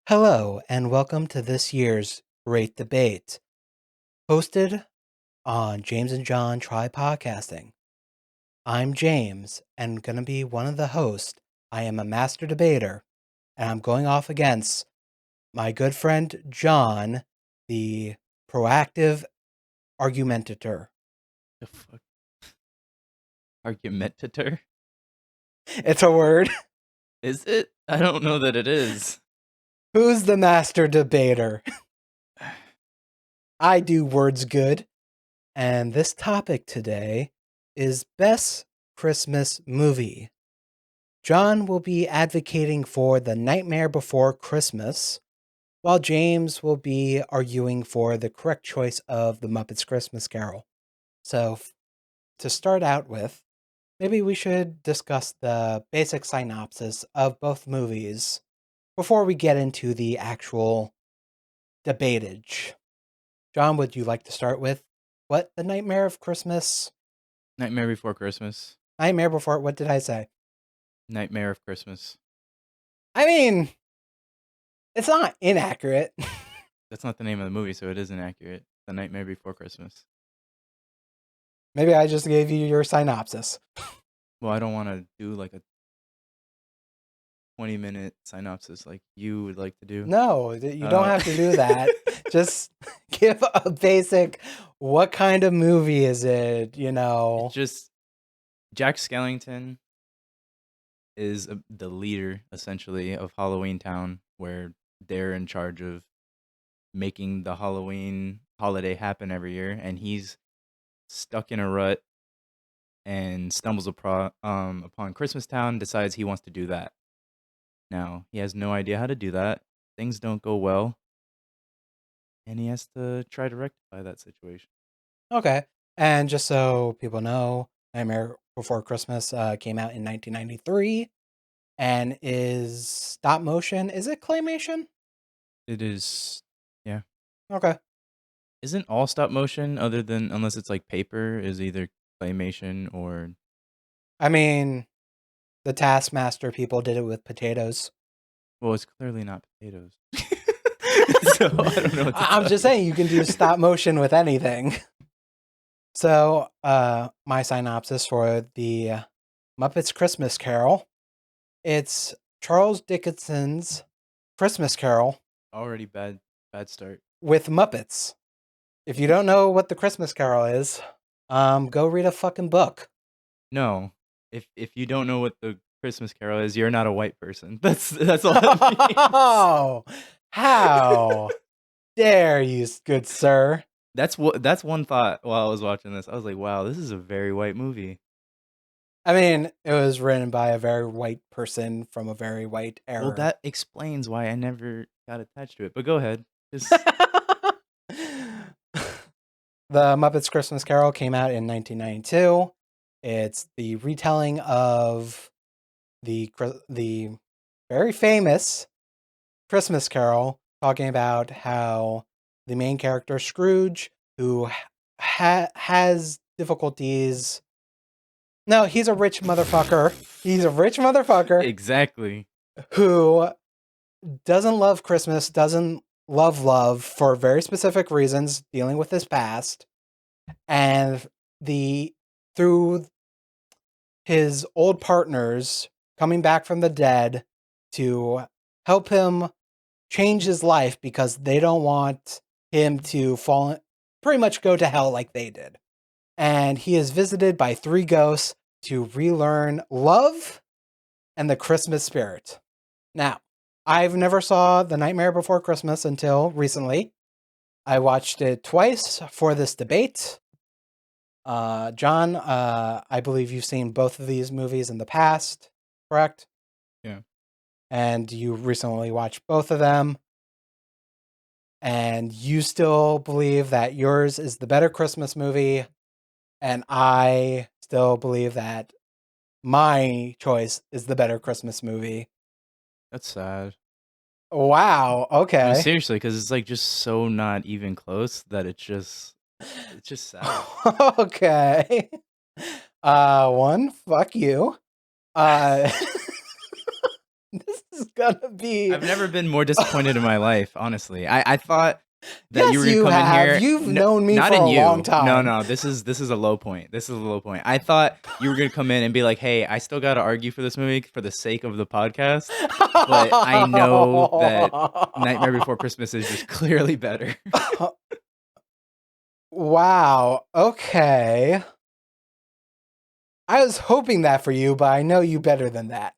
Hello, and welcome to this year's Great Debate, hosted on James and John Try Podcasting. I'm James, and going to be one of the hosts. I am a master debater, and I'm going off against my good friend John, the proactive argumentator. The fuck? Argumentator? It's a word. Is it? I don't know that it is. Who's the master debater? I do words good. And this topic today is Best Christmas Movie. John will be advocating for The Nightmare Before Christmas, while James will be arguing for the correct choice of The Muppets Christmas Carol. So, to start out with, maybe we should discuss the basic synopsis of both movies before we get into the actual debatage. John, would you like to start with what The Nightmare of Christmas? Nightmare Before Christmas. Nightmare Before, what did I say? Nightmare of Christmas. I mean, it's not inaccurate. That's not the name of the movie, so it is inaccurate. The Nightmare Before Christmas. Maybe I just gave you your synopsis. Well, I don't want to do like a 20-minute synopsis like you would like to do. No, you don't have to do that. Just give a basic, what kind of movie is it, you know? It's just Jack Skellington is the leader, essentially, of Halloween Town, where they're in charge of making the Halloween holiday happen every year, and he's stuck in a rut and stumbles upon Christmas Town, decides he wants to do that. Now, he has no idea how to do that. Things don't go well, and he has to try to rectify that situation. Okay. And just so people know, Nightmare Before Christmas came out in 1993 and is stop motion. Is it claymation? It is, yeah. Okay. Isn't all stop motion, other than unless it's like paper, is either claymation or I mean, the Taskmaster people did it with potatoes. well, it's clearly not potatoes. So I don't know what to I'm tell just you. saying you can do stop motion with anything. So, my synopsis for the Muppets Christmas Carol. It's Charles Dickens's Christmas Carol Already bad start. with Muppets. If you don't know what the Christmas Carol is, go read a fucking book. No. If you don't know what the Christmas Carol is, you're not a white person. That's all that means. Oh, how dare you, good sir? That's one thought while I was watching this. I was like, wow, this is a very white movie. I mean, it was written by a very white person from a very white era. Well, that explains why I never got attached to it. But go ahead. Just The Muppets Christmas Carol came out in 1992. It's the retelling of the very famous Christmas Carol, talking about how the main character Scrooge, who has difficulties. No, he's a rich motherfucker. He's a rich motherfucker exactly. who doesn't love Christmas, doesn't love for very specific reasons, dealing with his past, and through his old partners coming back from the dead to help him change his life because they don't want him to pretty much go to hell like they did. And he is visited by 3 ghosts to relearn love and the Christmas spirit. Now, I've never saw The Nightmare Before Christmas until recently. I watched it twice for this debate. John, I believe you've seen both of these movies in the past, correct? Yeah. And you recently watched both of them. And you still believe that yours is the better Christmas movie. And I still believe that my choice is the better Christmas movie. That's sad. Wow. No, Okay. seriously, because it's like just so not even close that it's just sad. Okay. Fuck you. This is gonna be. I've never been more disappointed in my life, honestly. I thought that you Yes, were gonna you come in have. here. You've known me Not for in a long you. No, time. no. This is a low point. This is a low point. I thought you were gonna come in and be like, "Hey, I still got to argue for this movie for the sake of the podcast," but I know that Nightmare Before Christmas is just clearly better. Wow. Okay. I was hoping that for you, but I know you better than that.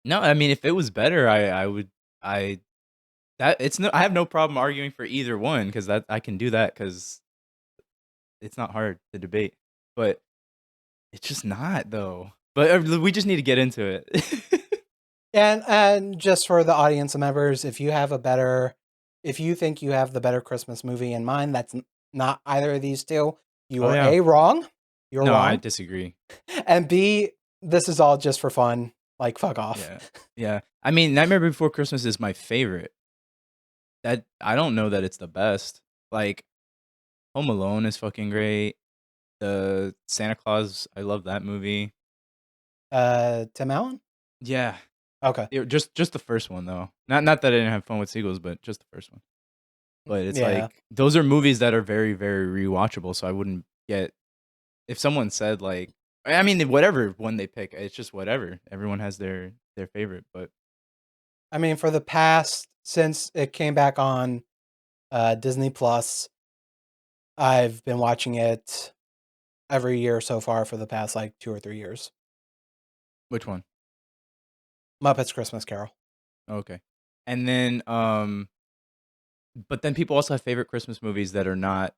No, I mean, if it was better, I would I that it's no I have no problem arguing for either one because that I can do that because it's not hard to debate. But it's just not though. But we just need to get into it. And just for the audience members, if you think you have the better Christmas movie in mind, that's not either of these two. You Oh are yeah. A, wrong. You're No, I wrong. disagree. And B, this is all just for fun. Like, fuck off. Yeah. Yeah. I mean, Nightmare Before Christmas is my favorite. That I don't know that it's the best. Like Home Alone is fucking great. The Santa Claus, I love that movie. Tim Allen? Yeah. Okay. Just the first one though. Not that I didn't have fun with sequels, but just the first one. But it's Yeah. like those are movies that are very, very rewatchable. So I wouldn't get if someone said like I mean whatever one they pick, it's just whatever. Everyone has their favorite, but I mean, for the past, since it came back on Disney Plus, I've been watching it every year so far for the past like 2 or 3 years. which one? Muppets Christmas Carol. Okay. And then but then people also have favorite Christmas movies that are not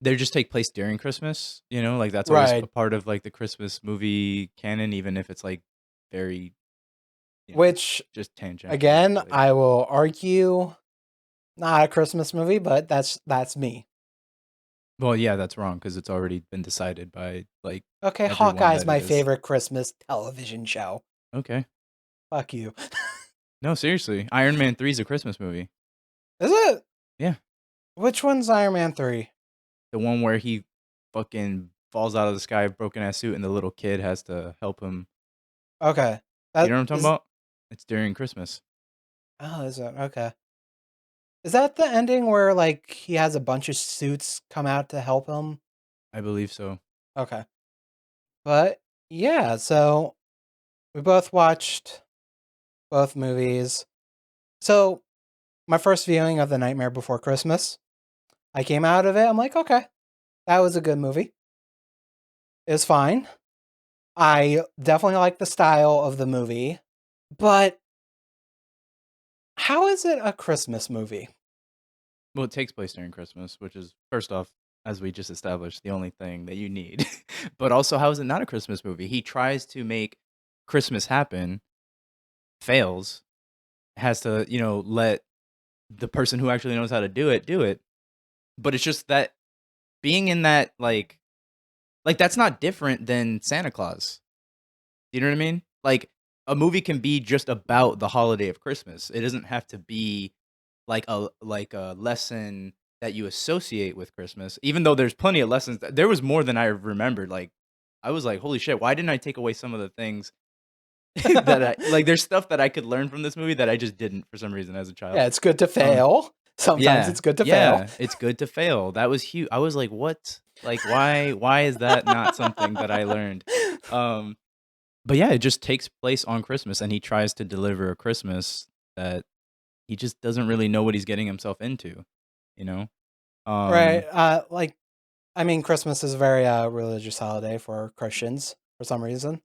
they just take place during Christmas, you know? Like that's always a Right. part of like the Christmas movie canon even if it's like very, Which, just tangentially, again, but I will argue not a Christmas movie, but that's me. well, yeah, that's wrong because it's already been decided by like Okay, everyone Hawkeye's that it my is. favorite Christmas television show. Okay. Fuck you. No, seriously. Iron Man 3 is a Christmas movie. Is it? Yeah. Which one's Iron Man 3? The one where he fucking falls out of the sky, broken ass suit, and the little kid has to help him. Okay. You That know what I'm talking is. about? It's during Christmas. Oh, is it? Okay. Is that the ending where like he has a bunch of suits come out to help him? I believe so. Okay. But yeah, so we both watched both movies. So my first viewing of The Nightmare Before Christmas, I came out of it. I'm like, okay, that was a good movie. It was fine. I definitely like the style of the movie, but how is it a Christmas movie? Well, it takes place during Christmas, which is, first off, as we just established, the only thing that you need. But also, how is it not a Christmas movie? He tries to make Christmas happen, fails, has to, let the person who actually knows how to do it. But it's just that being in that, like that's not different than Santa Claus. You know what I mean? Like a movie can be just about the holiday of Christmas. It doesn't have to be like a lesson that you associate with Christmas. Even though there's plenty of lessons, there was more than I remembered. Like I was like, holy shit, why didn't I take away some of the things that I like? There's stuff that I could learn from this movie that I just didn't for some reason as a child. Yeah, it's good to Um, fail. Sometimes yeah, it's good to fail. yeah, it's good to fail. That was huge. I was like, what? Like, why is that not something that I learned? Um, but yeah, it just takes place on Christmas, and he tries to deliver a Christmas that he just doesn't really know what he's getting himself into, you know? Right. Um, Like, I mean, Christmas is a very religious holiday for Christians for some reason.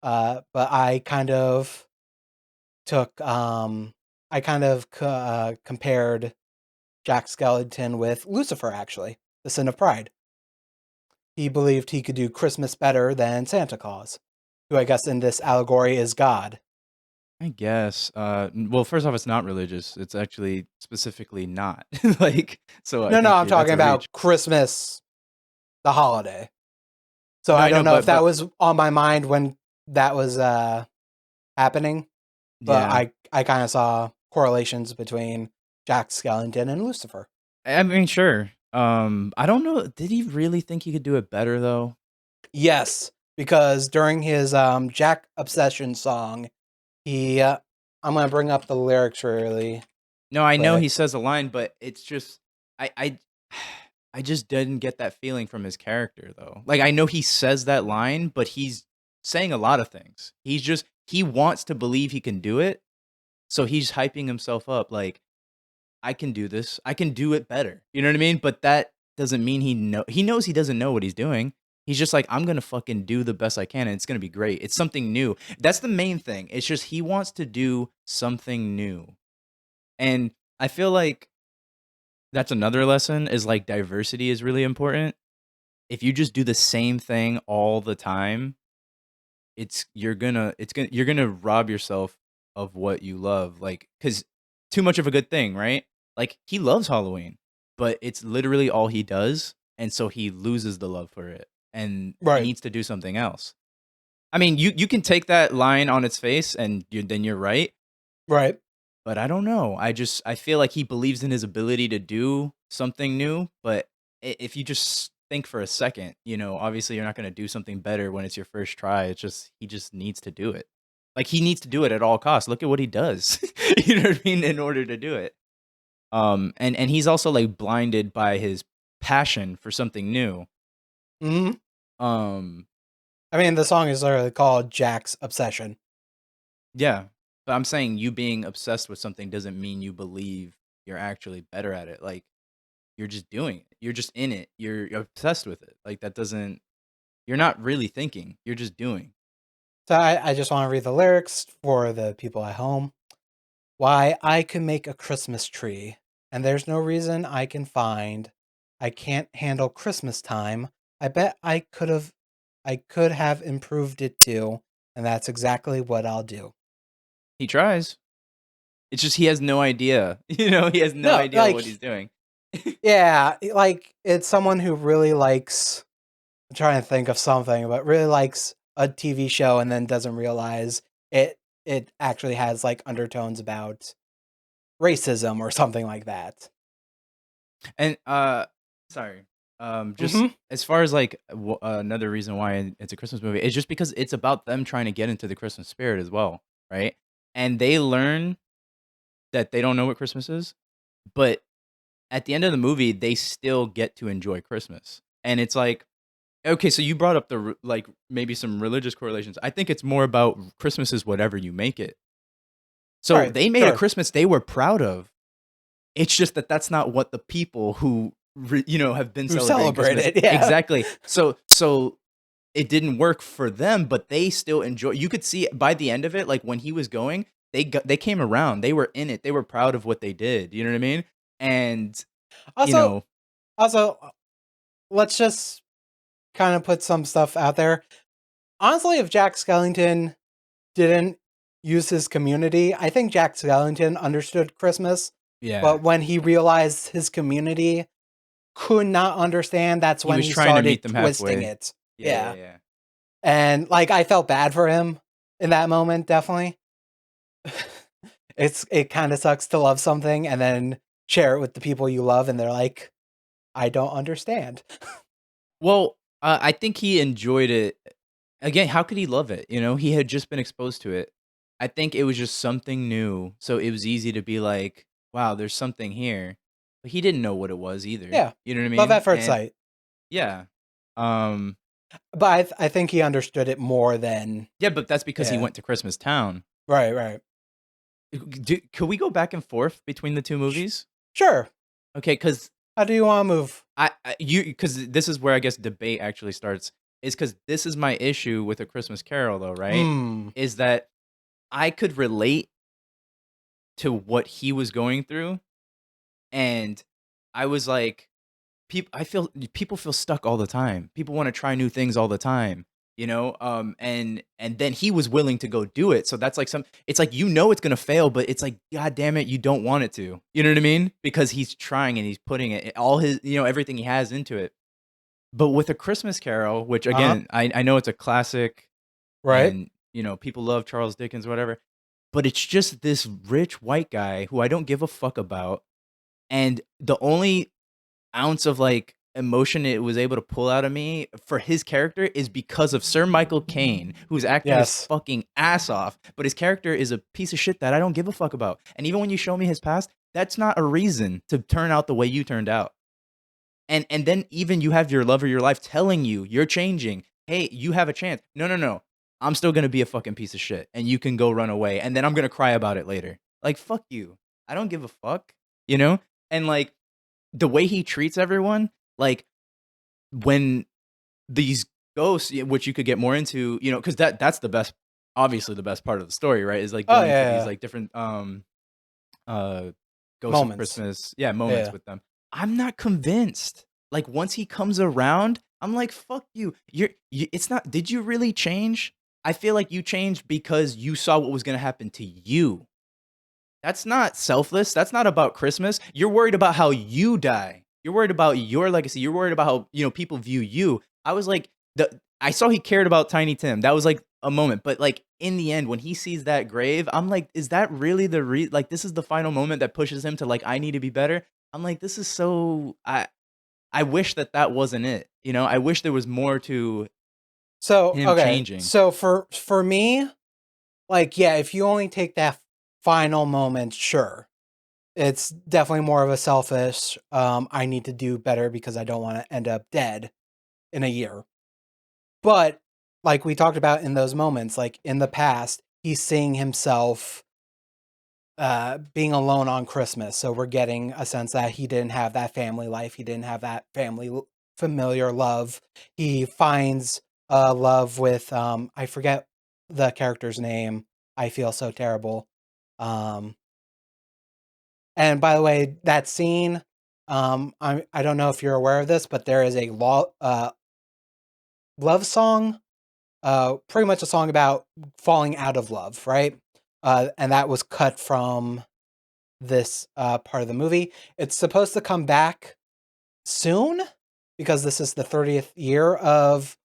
But took I compared Jack Skellington with Lucifer, actually, the sin of pride. He believed he could do Christmas better than Santa Claus, who I guess in this allegory is God. I guess. Well, first off, it's not religious. It's actually specifically not like. So I No, no, think I'm that's talking a reach. about Christmas, the holiday. So No, I I know, don't know if that but was on my mind when that was happening, but yeah. I kind of saw correlations between Jack Skellington and Lucifer. I mean, sure. I don't know. Did he really think he could do it better though? Yes, because during his Jack Obsession song, He, I'm gonna bring up the lyrics really No, I know quick. he says a line, but it's just I I just didn't get that feeling from his character though. Like I know he says that line, but he's saying a lot of things. He wants to believe he can do it, so he's hyping himself up like I can do this. I can do it better. You know what I mean? But that doesn't mean he knows he doesn't know what he's doing. He's just like I'm going to fucking do the best I can and it's going to be great. It's something new. That's the main thing. It's just he wants to do something new. And I feel like that's another lesson is like diversity is really important. If you just do the same thing all the time, you're gonna rob yourself of what you love. Like, cause too much of a good thing, right? Like he loves Halloween, but it's literally all he does, and so he loses the love for it, and he Right, needs to do something else. I mean, you can take that line on its face, and then you're right. right. But I don't know. I feel like he believes in his ability to do something new, but if you just think for a second, obviously you're not going to do something better when it's your first try. It's just he just needs to do it. Like he needs to do it at all costs. Look at what he does. You know what I mean in order to do it. And he's also like blinded by his passion for something new. Hmm. Um I mean, the song is literally called Jack's Obsession. yeah. But I'm saying you being obsessed with something doesn't mean you believe you're actually better at it. Like you're just doing it. You're just in it. You're obsessed with it. Like that doesn't you're not really thinking. You're just doing. So I just want to read the lyrics for the people at home. Why, I could make a Christmas tree, and there's no reason I can find. I can't handle Christmas time. I bet I could have improved it too, and that's exactly what I'll do. He tries. It's just he has no idea. He has no No, idea what he's like, doing. yeah, like it's someone who really likes. I'm trying to think of something, but really likes a TV show and then doesn't realize it. It actually has like undertones about racism or something like that. And sorry. Just Hmm. as far as like another reason why it's a Christmas movie is just because it's about them trying to get into the Christmas spirit as well, right? And they learn that they don't know what Christmas is, but at the end of the movie, they still get to enjoy Christmas. And it's like, okay, so you brought up like maybe some religious correlations. I think it's more about Christmas is whatever you make it. So Right, they made a sure. Christmas they were proud of. It's just that that's not what the people who have been Who celebrating celebrate Christmas it? Yeah. exactly. So it didn't work for them, but they still enjoy. You could see by the end of it, like when he was going, they came around. They were in it. They were proud of what they did. You know what I mean? And you Also, know, also, let's just kind of put some stuff out there. Honestly, if Jack Skellington didn't use his community, I think Jack Skellington understood Christmas, yeah, but when he realized his community could not understand, that's he when was he trying to meet started them twisting halfway. it. Yeah, yeah, Yeah. yeah. And like I felt bad for him in that moment, definitely. It kind of sucks to love something and then share it with the people you love and they're like, I don't understand. Well, I think he enjoyed it. Again, how could he love it? He had just been exposed to it. I think it was just something new, so it was easy to be like, "Wow, there's something here." But he didn't know what it was either. Yeah. You know what I Love mean? at first And sight. yeah, um, But I think he understood it more than yeah, but that's because he yeah. went to Christmas Town. Right, right. Could we go back and forth between the two Sh- movies? sure. Okay, because How do you want to move? because this is where I guess debate actually starts. Is because this is my issue with A Christmas Carol, though, right? Hmm. Is that I could relate to what he was going through, and I was like, people feel stuck all the time. People want to try new things all the time, and then he was willing to go do it. So that's like it's like it's gonna fail, but it's like, God damn it, you don't want it to. You know what I mean? Because he's trying and he's putting it all his, everything he has into it. But with A Christmas Carol, which Uh huh. again, I know it's a classic Right. and people love Charles Dickens, whatever. But it's just this rich white guy who I don't give a fuck about. And the only ounce of like emotion it was able to pull out of me for his character is because of Sir Michael Caine, who's acting his Yes. fucking ass off, but his character is a piece of shit that I don't give a fuck about. And even when you show me his past, that's not a reason to turn out the way you turned out. And then even you have your love of your life telling you you're changing. Hey, you have a chance. No, no, no. I'm still gonna be a fucking piece of shit, and you can go run away, and then I'm gonna cry about it later. Like fuck you. I don't give a fuck. You know? And like the way he treats everyone, like when these ghosts, which you could get more into, because that's the best, obviously the best part of the story, right? Is like Oh going to yeah, these yeah. like different uh ghosts of Moments. Christmas, yeah, moments Yeah. with them. I'm not convinced. Like once he comes around, I'm like, fuck you. It's not. Did you really change? I feel like you changed because you saw what was gonna happen to you. That's not selfless. That's not about Christmas. You're worried about how you die. You're worried about your legacy. You're worried about how, people view you. I was like, I saw he cared about Tiny Tim. That was like a moment. But like in the end, when he sees that grave, I'm like, is that really like this is the final moment that pushes him to like, I need to be better? I'm like, this is so I wish that wasn't it. I wish there was more to So him okay, changing. so for me, like yeah, if you only take that final moment, sure, it's definitely more of a selfish. I need to do better because I don't want to end up dead in a year. But like we talked about in those moments, like in the past, he's seeing himself being alone on Christmas. So we're getting a sense that he didn't have that family life. He didn't have that familiar love. He finds love with I forget the character's name. I feel so terrible. Um, and by the way, that scene, I don't know if you're aware of this, but there is a love song, pretty much a song about falling out of love, right? And that was cut from this part of the movie. It's supposed to come back soon because this is the 30th year of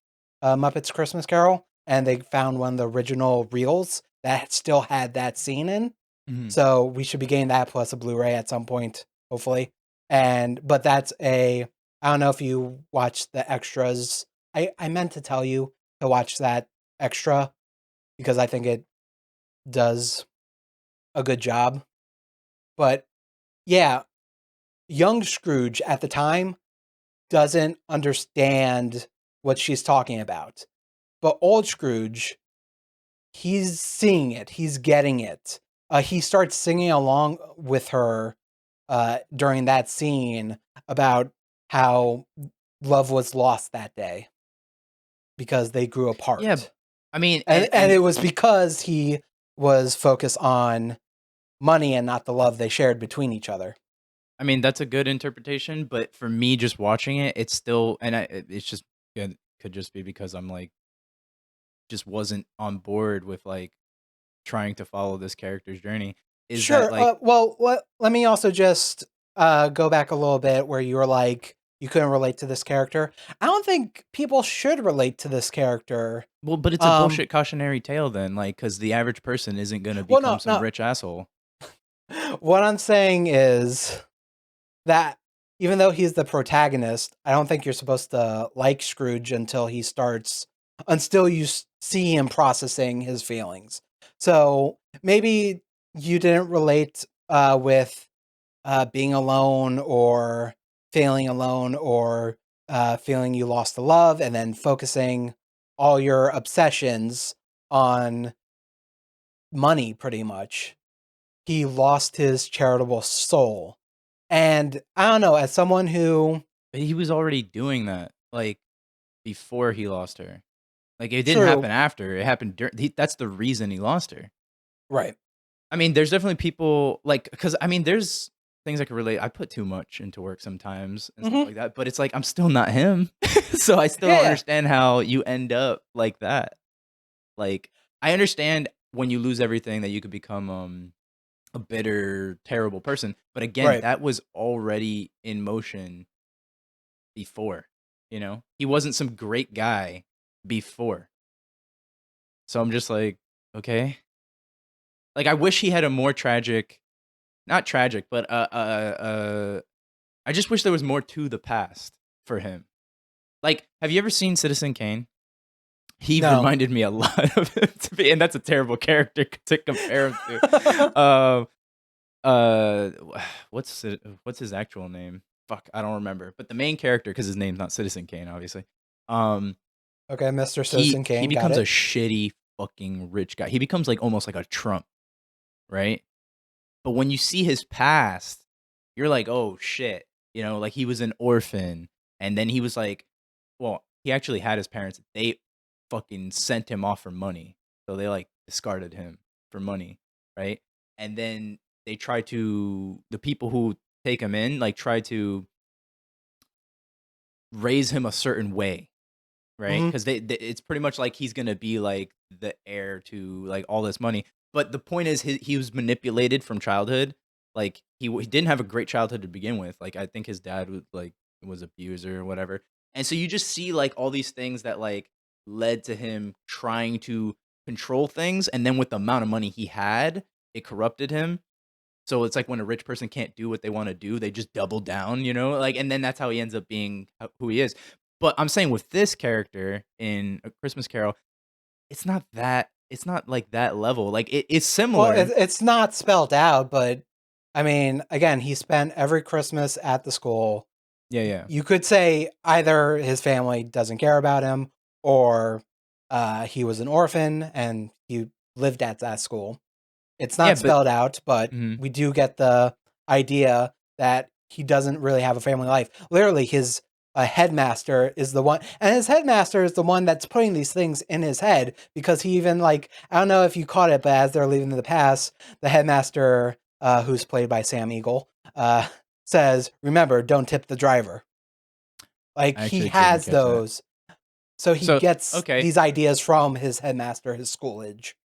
Muppets Christmas Carol, and they found one of the original reels that still had that scene in. Mhm. So we should be getting that plus a Blu-ray at some point, hopefully. But that's I don't know if you watched the extras. I meant to tell you to watch that extra because I think it does a good job. But yeah, young Scrooge at the time doesn't understand what she's talking about. But old Scrooge, he's seeing it, he's getting it. He starts singing along with her during that scene about how love was lost that day because they grew Yeah. apart. I mean, And it was because he was focused on money and not the love they shared between each other. I mean, that's a good interpretation, but for me, just watching it, it's still, and it's just could just be because I'm like, just wasn't on board with like trying to follow this character's journey. Is that Sure. like, Well, let me also just go back a little bit where you were like, you couldn't relate to this character. I don't think people should relate to this character. well, but it's a Um, bullshit cautionary tale then, like, because the average person isn't gonna well, become no, some no. rich asshole. What I'm saying is that even though he's the protagonist, I don't think you're supposed to like Scrooge until you see him processing his feelings. So maybe you didn't relate with being alone or feeling alone or feeling you lost the love and then focusing all your obsessions on money pretty much. He lost his charitable soul. And I don't know, as someone who But he was already doing that, like, before he lost her. Like, it didn't true, happen after. It happened that's the reason he lost her. right. I mean, there's definitely people like, because I mean, there's things I can relate. I put too much into work sometimes and stuff Mhm. like that, but it's like I'm still not him. So I still Yeah, don't yeah, understand how you end up like that. Like, I understand when you lose everything that you could become a bitter, terrible person. But again, right. that was already in motion before. He wasn't some great guy before. So I'm just like, okay. Like, I wish he had a more tragic, not tragic, but I just wish there was more to the past for him. Like, have you ever seen Citizen Kane? He No. reminded me a lot of him to be, and that's a terrible character to compare him to. Uh, what's his actual name? Fuck, I don't remember. But the main character, because his name's not Citizen Kane, obviously. Um, Okay, Mr. Citizen he Kane, got becomes a it. shitty fucking rich guy. He becomes like almost like a Trump, right? But when you see his past, you're like, oh shit, like he was an orphan, and then he was like, well, he actually had his parents. They fucking sent him off for money, so they like discarded him for money, right? And then the people who take him in, like try to raise him a certain way, right? Hmm. Because it's pretty much like he's gonna be like the heir to like all this money. But the point is, he was manipulated from childhood. Like he didn't have a great childhood to begin with. Like I think his dad was abuser or whatever. And so you just see like all these things that like led to him trying to control things, and then with the amount of money he had, it corrupted him. So it's like when a rich person can't do what they want to do, they just double down, like, and then that's how he ends up being who he is. But I'm saying with this character in A Christmas Carol, it's not like that level. Like it's Well, similar. it's not spelled out, but I mean, again, he spent every Christmas at the school. Yeah, yeah. You could say either his family doesn't care about him, or he was an orphan and he lived at that school. It's Yeah, not but spelled out, but mhm. we do get the idea that he doesn't really have a family life. Literally, his headmaster is the one, and his headmaster is the one that's putting these things in his head, because he even, like, I don't know if you caught it, but as they're leaving the pass, the headmaster, who's played by Sam Eagle, says, "Remember, don't tip the driver." Like, I he actually didn't has catch that. those, so he So, gets okay. these ideas from his headmaster, his schoolage,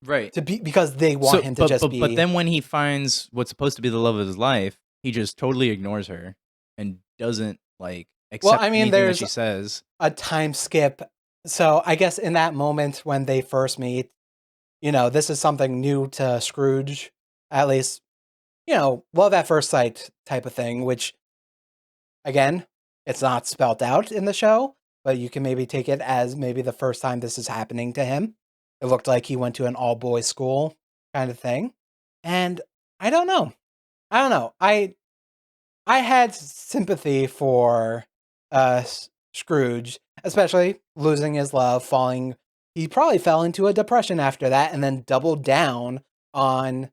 Right. to be, because they want So him to but just but but be. then when he finds what's supposed to be the love of his life, he just totally ignores her and doesn't like Well, accept I mean, anything that there's she says. a time skip. So I guess in that moment when they first meet, this is something new to Scrooge, at least, love at first sight type of thing, which, again, it's not spelt out in the show, but you can maybe take it as maybe the first time this is happening to him. It looked like he went to an all boys school kind of thing. And I don't know. I don't know. I had sympathy for Scrooge, especially losing his love, falling. He probably fell into a depression after that, and then doubled down on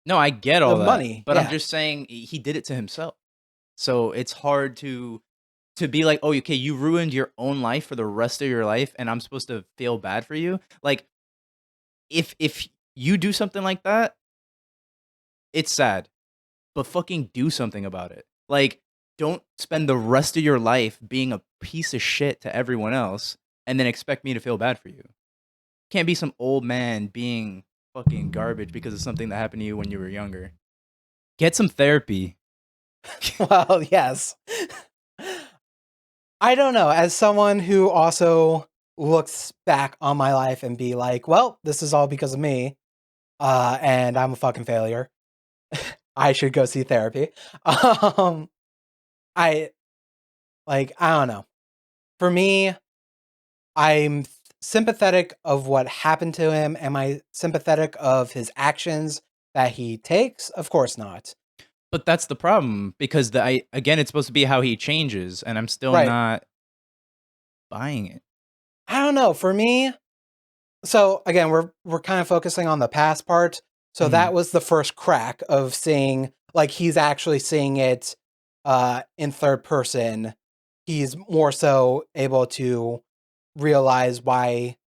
No, I get the all that, money. but I'm Yeah. just saying he did it to himself. So it's hard to be like, "Oh, okay, you ruined your own life for the rest of your life and I'm supposed to feel bad for you?" Like if you do something like that, it's sad, but fucking do something about it. Like don't spend the rest of your life being a piece of shit to everyone else and then expect me to feel bad for you. Can't be some old man being fucking garbage because of something that happened to you when you were younger. Get some therapy. Well, yes. I don't know. As someone who also looks back on my life and be like, well, this is all because of me, and I'm a fucking failure. I should go see therapy. Um, I I don't know. For me, I'm sympathetic of what happened to him. Am I sympathetic of his actions that he takes? Of course not. But that's the problem because again it's supposed to be how he changes and I'm still Right. not buying it. I don't know. For me, so again, we're kind of focusing on the past part. So Mhm. that was the first crack of seeing, like, he's actually seeing it in third person. He's more so able to realize why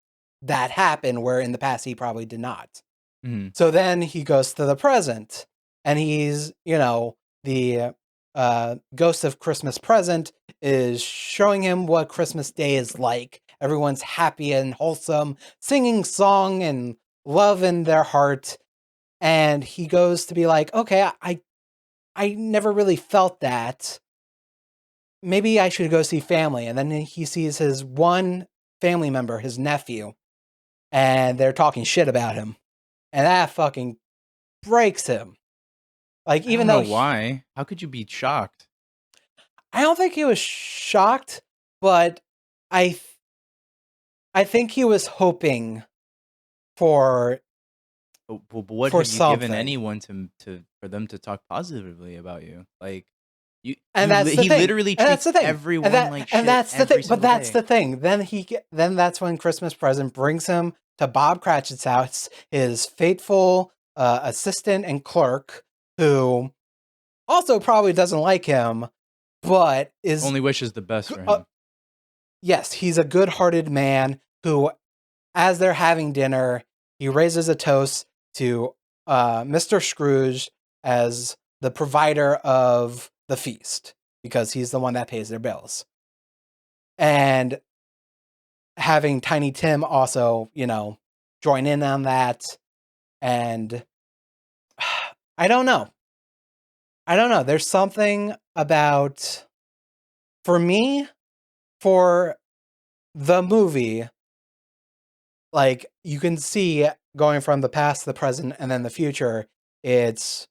that happened, where in the past he probably did not. Mhm. So then he goes to the present, and he's, the ghost of Christmas present is showing him what Christmas Day is like. Everyone's happy and wholesome, singing song and love in their heart. And he goes to be like, okay, I never really felt that. Maybe I should go see family. And then he sees his one family member, his nephew, and they're talking shit about him. And that fucking breaks him. Like, I even don't though know why. How could you be shocked? I don't think he was shocked, but I th- I think he was hoping for But what have you given something. anyone to for them to talk positively about you? Like And that's the he thing. literally And that's treats the thing. everyone like And shit that's the thing. every But single that's day. the thing. Then that's when Christmas Present brings him to Bob Cratchit's house, his faithful assistant and clerk, who also probably doesn't like him, but is Only wishes the best for uh, him. yes, he's a good-hearted man who, as they're having dinner, he raises a toast to Mr. Scrooge as the provider of the feast because he's the one that pays their bills. And having Tiny Tim also, join in on that. And I don't know. I don't know. There's something about, for me, for the movie, like you can see going from the past, the present, and then the future. It's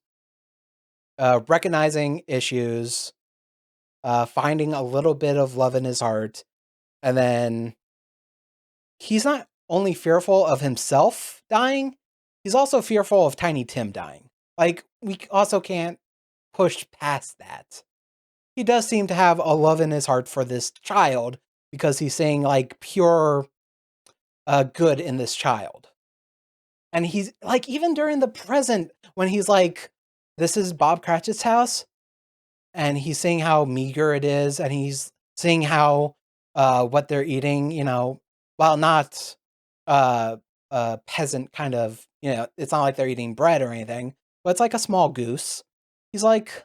recognizing issues, finding a little bit of love in his heart, and then he's not only fearful of himself dying, he's also fearful of Tiny Tim dying. Like, we also can't push past that. He does seem to have a love in his heart for this child because he's saying, like, pure good in this child. And he's like, even during the present, when he's like, this is Bob Cratchit's house, and he's saying how meager it is, and he's saying how what they're eating, while not peasant kind of, it's not like they're eating bread or anything, but it's like a small goose. He's like,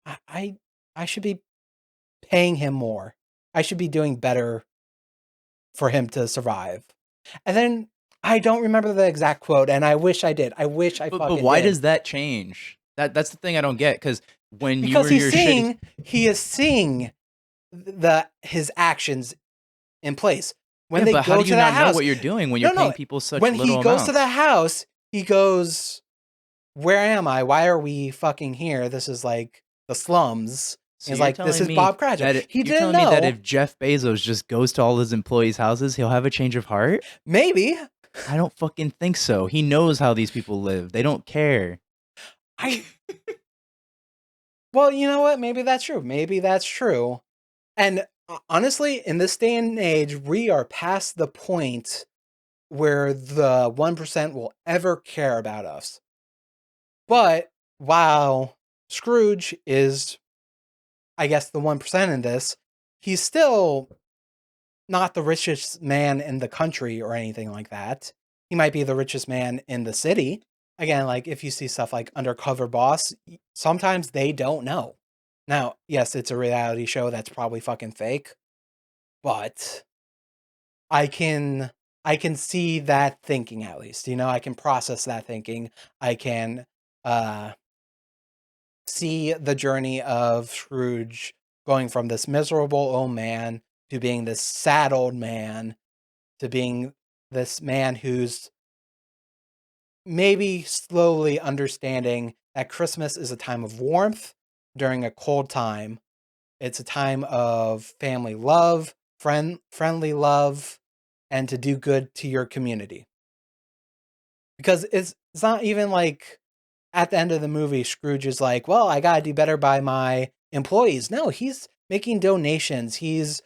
I I, I should be paying him more. I should be doing better for him to survive. And then I don't remember the exact quote, and I wish I did. I wish I But fucking why did. does that change? That's the thing I don't get. Because when you Because were your shitty, he is seeing his actions in place. When yeah, they but how go do to you that not know house, what you're doing when you're no, paying no. people such When he little goes to the amounts? house, he goes, "Where am I? Why are we fucking here? This is like the slums." So And he's you're like, "This telling is me Bob Cratchit." that He you're didn't telling me that know. if Jeff Bezos just goes to all his employees' houses, he'll have a change of heart? Maybe I don't fucking think so. He knows how these people live. They don't care. I. Well, you know what? Maybe that's true. Maybe that's true. And honestly, in this day and age, we are past the point where the 1% will ever care about us. But while Scrooge is, I guess, the 1% in this, he's still not the richest man in the country or anything like that. He might be the richest man in the city. Again, like if you see stuff like Undercover Boss, sometimes they don't know. Now, yes, it's a reality show that's probably fucking fake, but I can I can see that thinking at least. I can process that thinking. I can uh see the journey of Scrooge going from this miserable old man to being this sad old man to being this man who's maybe slowly understanding that Christmas is a time of warmth during a cold time. It's a time of family love, friendly love, and to do good to your community. Because it's not even like at the end of the movie, Scrooge is like, well, I got to do better by my employees. No, he's making donations. He's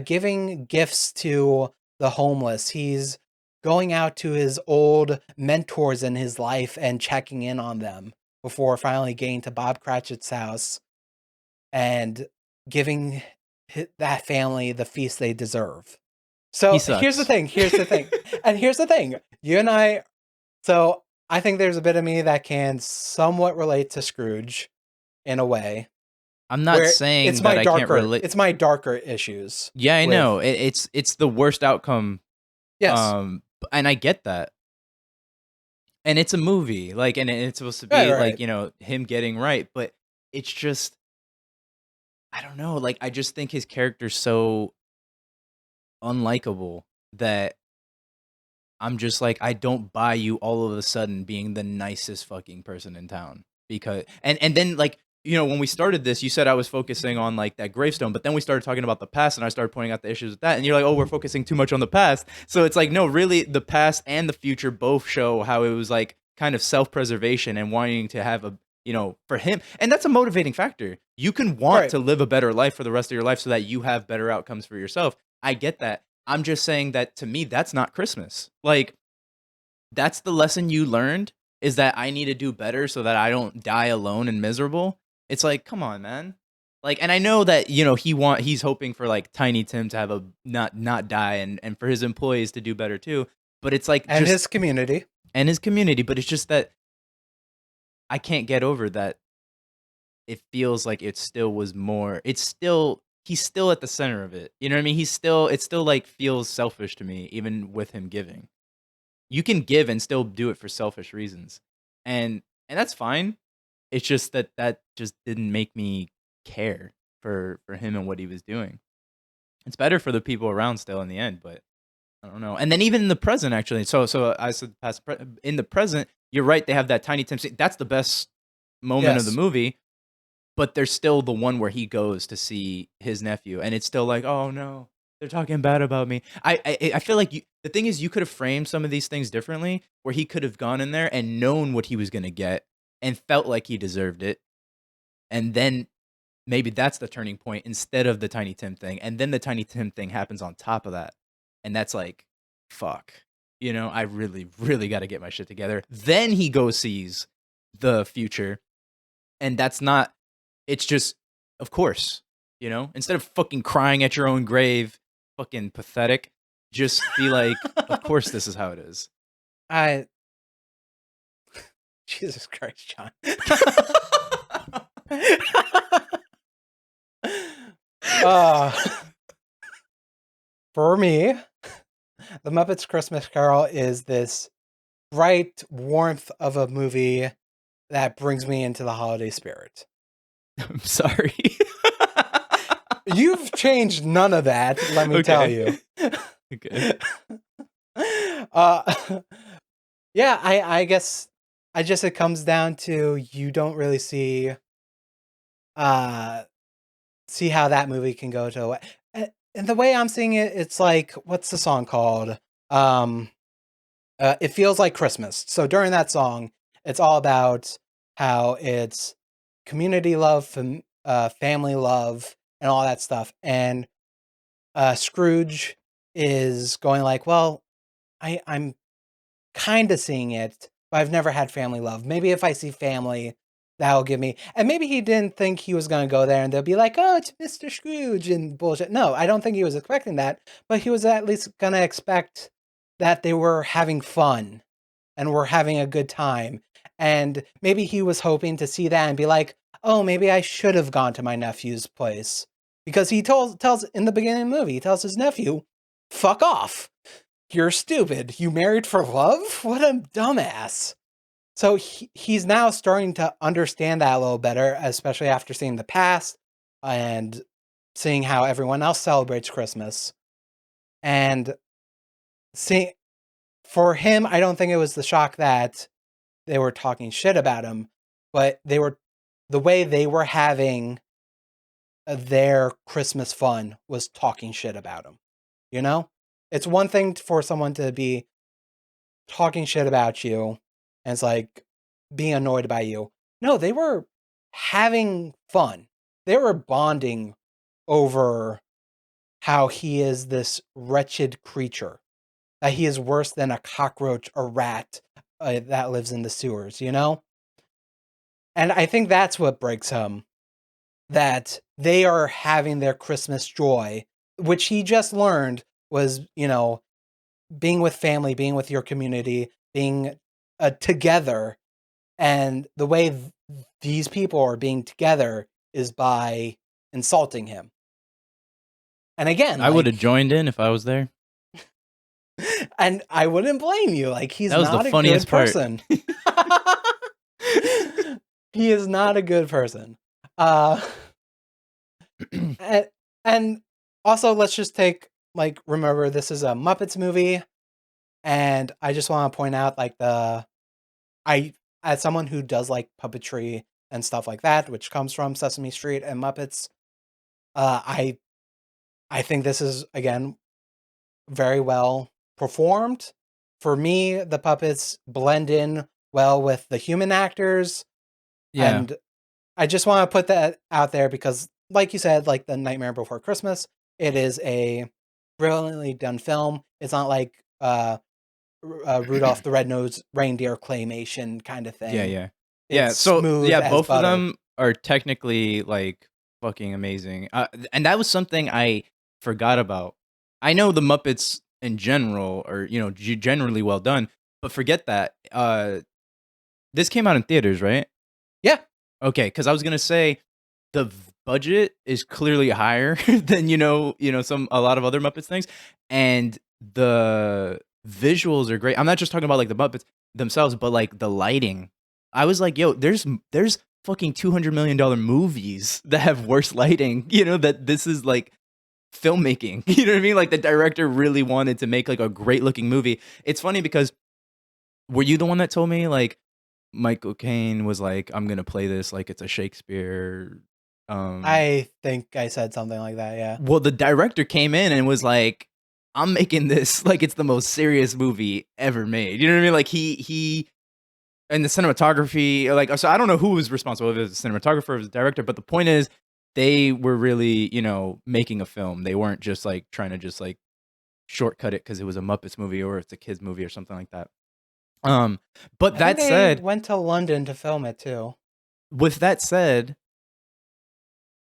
giving gifts to the homeless. He's going out to his old mentors in his life and checking in on them before finally getting to Bob Cratchit's house and giving that family the feast they deserve. He So here's the sucks. thing. Here's the thing. And here's the thing. You and I, so I think there's a bit of me that can somewhat relate to Scrooge in a way I'm not where it's saying my that I can't darker relate. it's my darker issues Yeah, I with know. It's the worst outcome. yes. And I get that. And it's a movie, like, and it's supposed to Right, be like, right. him getting right, but it's just, I don't know, like, I just think his character's so unlikable that I'm just like, I don't buy you all of a sudden being the nicest fucking person in town because and then like when we started this, you said I was focusing on like that gravestone, but then we started talking about the past, and I started pointing out the issues with that, and you're like, oh, we're focusing too much on the past. So it's like, no, really, the past and the future both show how it was like kind of self-preservation and wanting to have for him, and that's a motivating factor. You can want Right. to live a better life for the rest of your life so that you have better outcomes for yourself. I get that. I'm just saying that to me, that's not Christmas. Like, that's the lesson you learned, is that I need to do better so that I don't die alone and miserable. It's like, come on, man. Like, and I know that he's hoping for like Tiny Tim to have a not die, and for his employees to do better too. But it's like, And just, his community. and his community. But it's just that I can't get over that. It feels like it still was more. It's still He's still at the center of it. You know what I mean? It still like feels selfish to me, even with him giving. You can give and still do it for selfish reasons, and that's fine. It's just that just didn't make me care for him and what he was doing. It's better for the people around still in the end, but I don't know. And then even in the present, actually, so I said in the present, you're right. They have that Tiny Tim scene. That's the best moment of the Yes. movie. But there's still the one where he goes to see his nephew, and it's still like, oh no, they're talking bad about me. I feel like the thing is, you could have framed some of these things differently, where he could have gone in there and known what he was gonna get, and felt like he deserved it, and then maybe that's the turning point instead of the Tiny Tim thing, and then the Tiny Tim thing happens on top of that, and that's like, fuck, I really, really got to get my shit together. Then he goes sees the future, and that's not. It's just, of course, instead of fucking crying at your own grave, fucking pathetic, just be like, of course this is how it is. I Jesus Christ, John. uh, for me, The Muppets Christmas Carol is this bright warmth of a movie that brings me into the holiday spirit. I'm sorry. You've changed none of that, let me tell you. Okay. Yeah, I guess it comes down to, you don't really uh see how that movie can go to and the way I'm seeing it, it's like, what's the song called? Um It Feels Like Christmas. So during that song, it's all about how it's community love, family love, and all that stuff. And Scrooge is going like, well, I'm kind of seeing it, but I've never had family love. Maybe if I see family, that'll give me. And maybe he didn't think he was going to go there and they'll be like, oh, it's Mr. Scrooge and bullshit. No, I don't think he was expecting that, but he was at least going to expect that they were having fun and were having a good time. And maybe he was hoping to see that and be like, oh, maybe I should have gone to my nephew's place. Because he tells in the beginning of the movie, he tells his nephew, fuck off. You're stupid. You married for love? What a dumbass. So he's now starting to understand that a little better, especially after seeing the past and seeing how everyone else celebrates Christmas. And see, for him, I don't think it was the shock that they were talking shit about him, but the way they were having their Christmas fun was talking shit about him. You know? It's one thing for someone to be talking shit about you, and it's like being annoyed by you. No, they were having fun. They were bonding over how he is this wretched creature, that he is worse than a cockroach or rat that lives in the sewers, you know? And I think that's what breaks him, that they are having their Christmas joy, which he just learned was, being with family, being with your community, being together. And the way these people are being together is by insulting him. And again, I would have like, joined in if I was there. and I wouldn't blame you. Like, he's That was the not a good funniest part. person. He is not a good person. Uh, and also, let's just remember, this is a Muppets movie. And I just want to point out, like, I, as someone who does like puppetry and stuff like that, which comes from Sesame Street and Muppets. Uh, I I think this is again very well performed. For me, the puppets blend in well with the human actors, Yeah. and I just want to put that out there because, like you said, like the Nightmare Before Christmas, it is a brilliantly done film. It's not like Rudolph the Red-Nosed Reindeer claymation kind of Yeah, thing. yeah. Yeah, It's so smooth yeah, as both of butter. them are technically, like, fucking amazing, and that was something I forgot about. I know the Muppets in general are, generally well done, but forget that, this came out in theaters, right? Yeah, Okay, because I was gonna say the budget is clearly higher than some a lot of other Muppets things, and the visuals are great. I'm not just talking about like the Muppets themselves, but like the lighting. I was like, yo, there's fucking $200 million movies that have worse lighting. That this is like filmmaking. You know what I mean? Like the director really wanted to make like a great looking movie. It's funny because were you the one that told me like Michael Caine was like, "I'm gonna play this like it's a Shakespeare." Um, I think I said something like that. Yeah, well, the director came in and was like, "I'm making this like it's the most serious movie ever made." You know what I mean? Like he and the cinematography, like so I don't know who was responsible, if it was the cinematographer or the director, but the point is they were really, making a film. They weren't just like trying to just like shortcut it because it was a Muppets movie or it's a kids movie or something like that. Um, but I think that they said, went to London to film it too. with that said,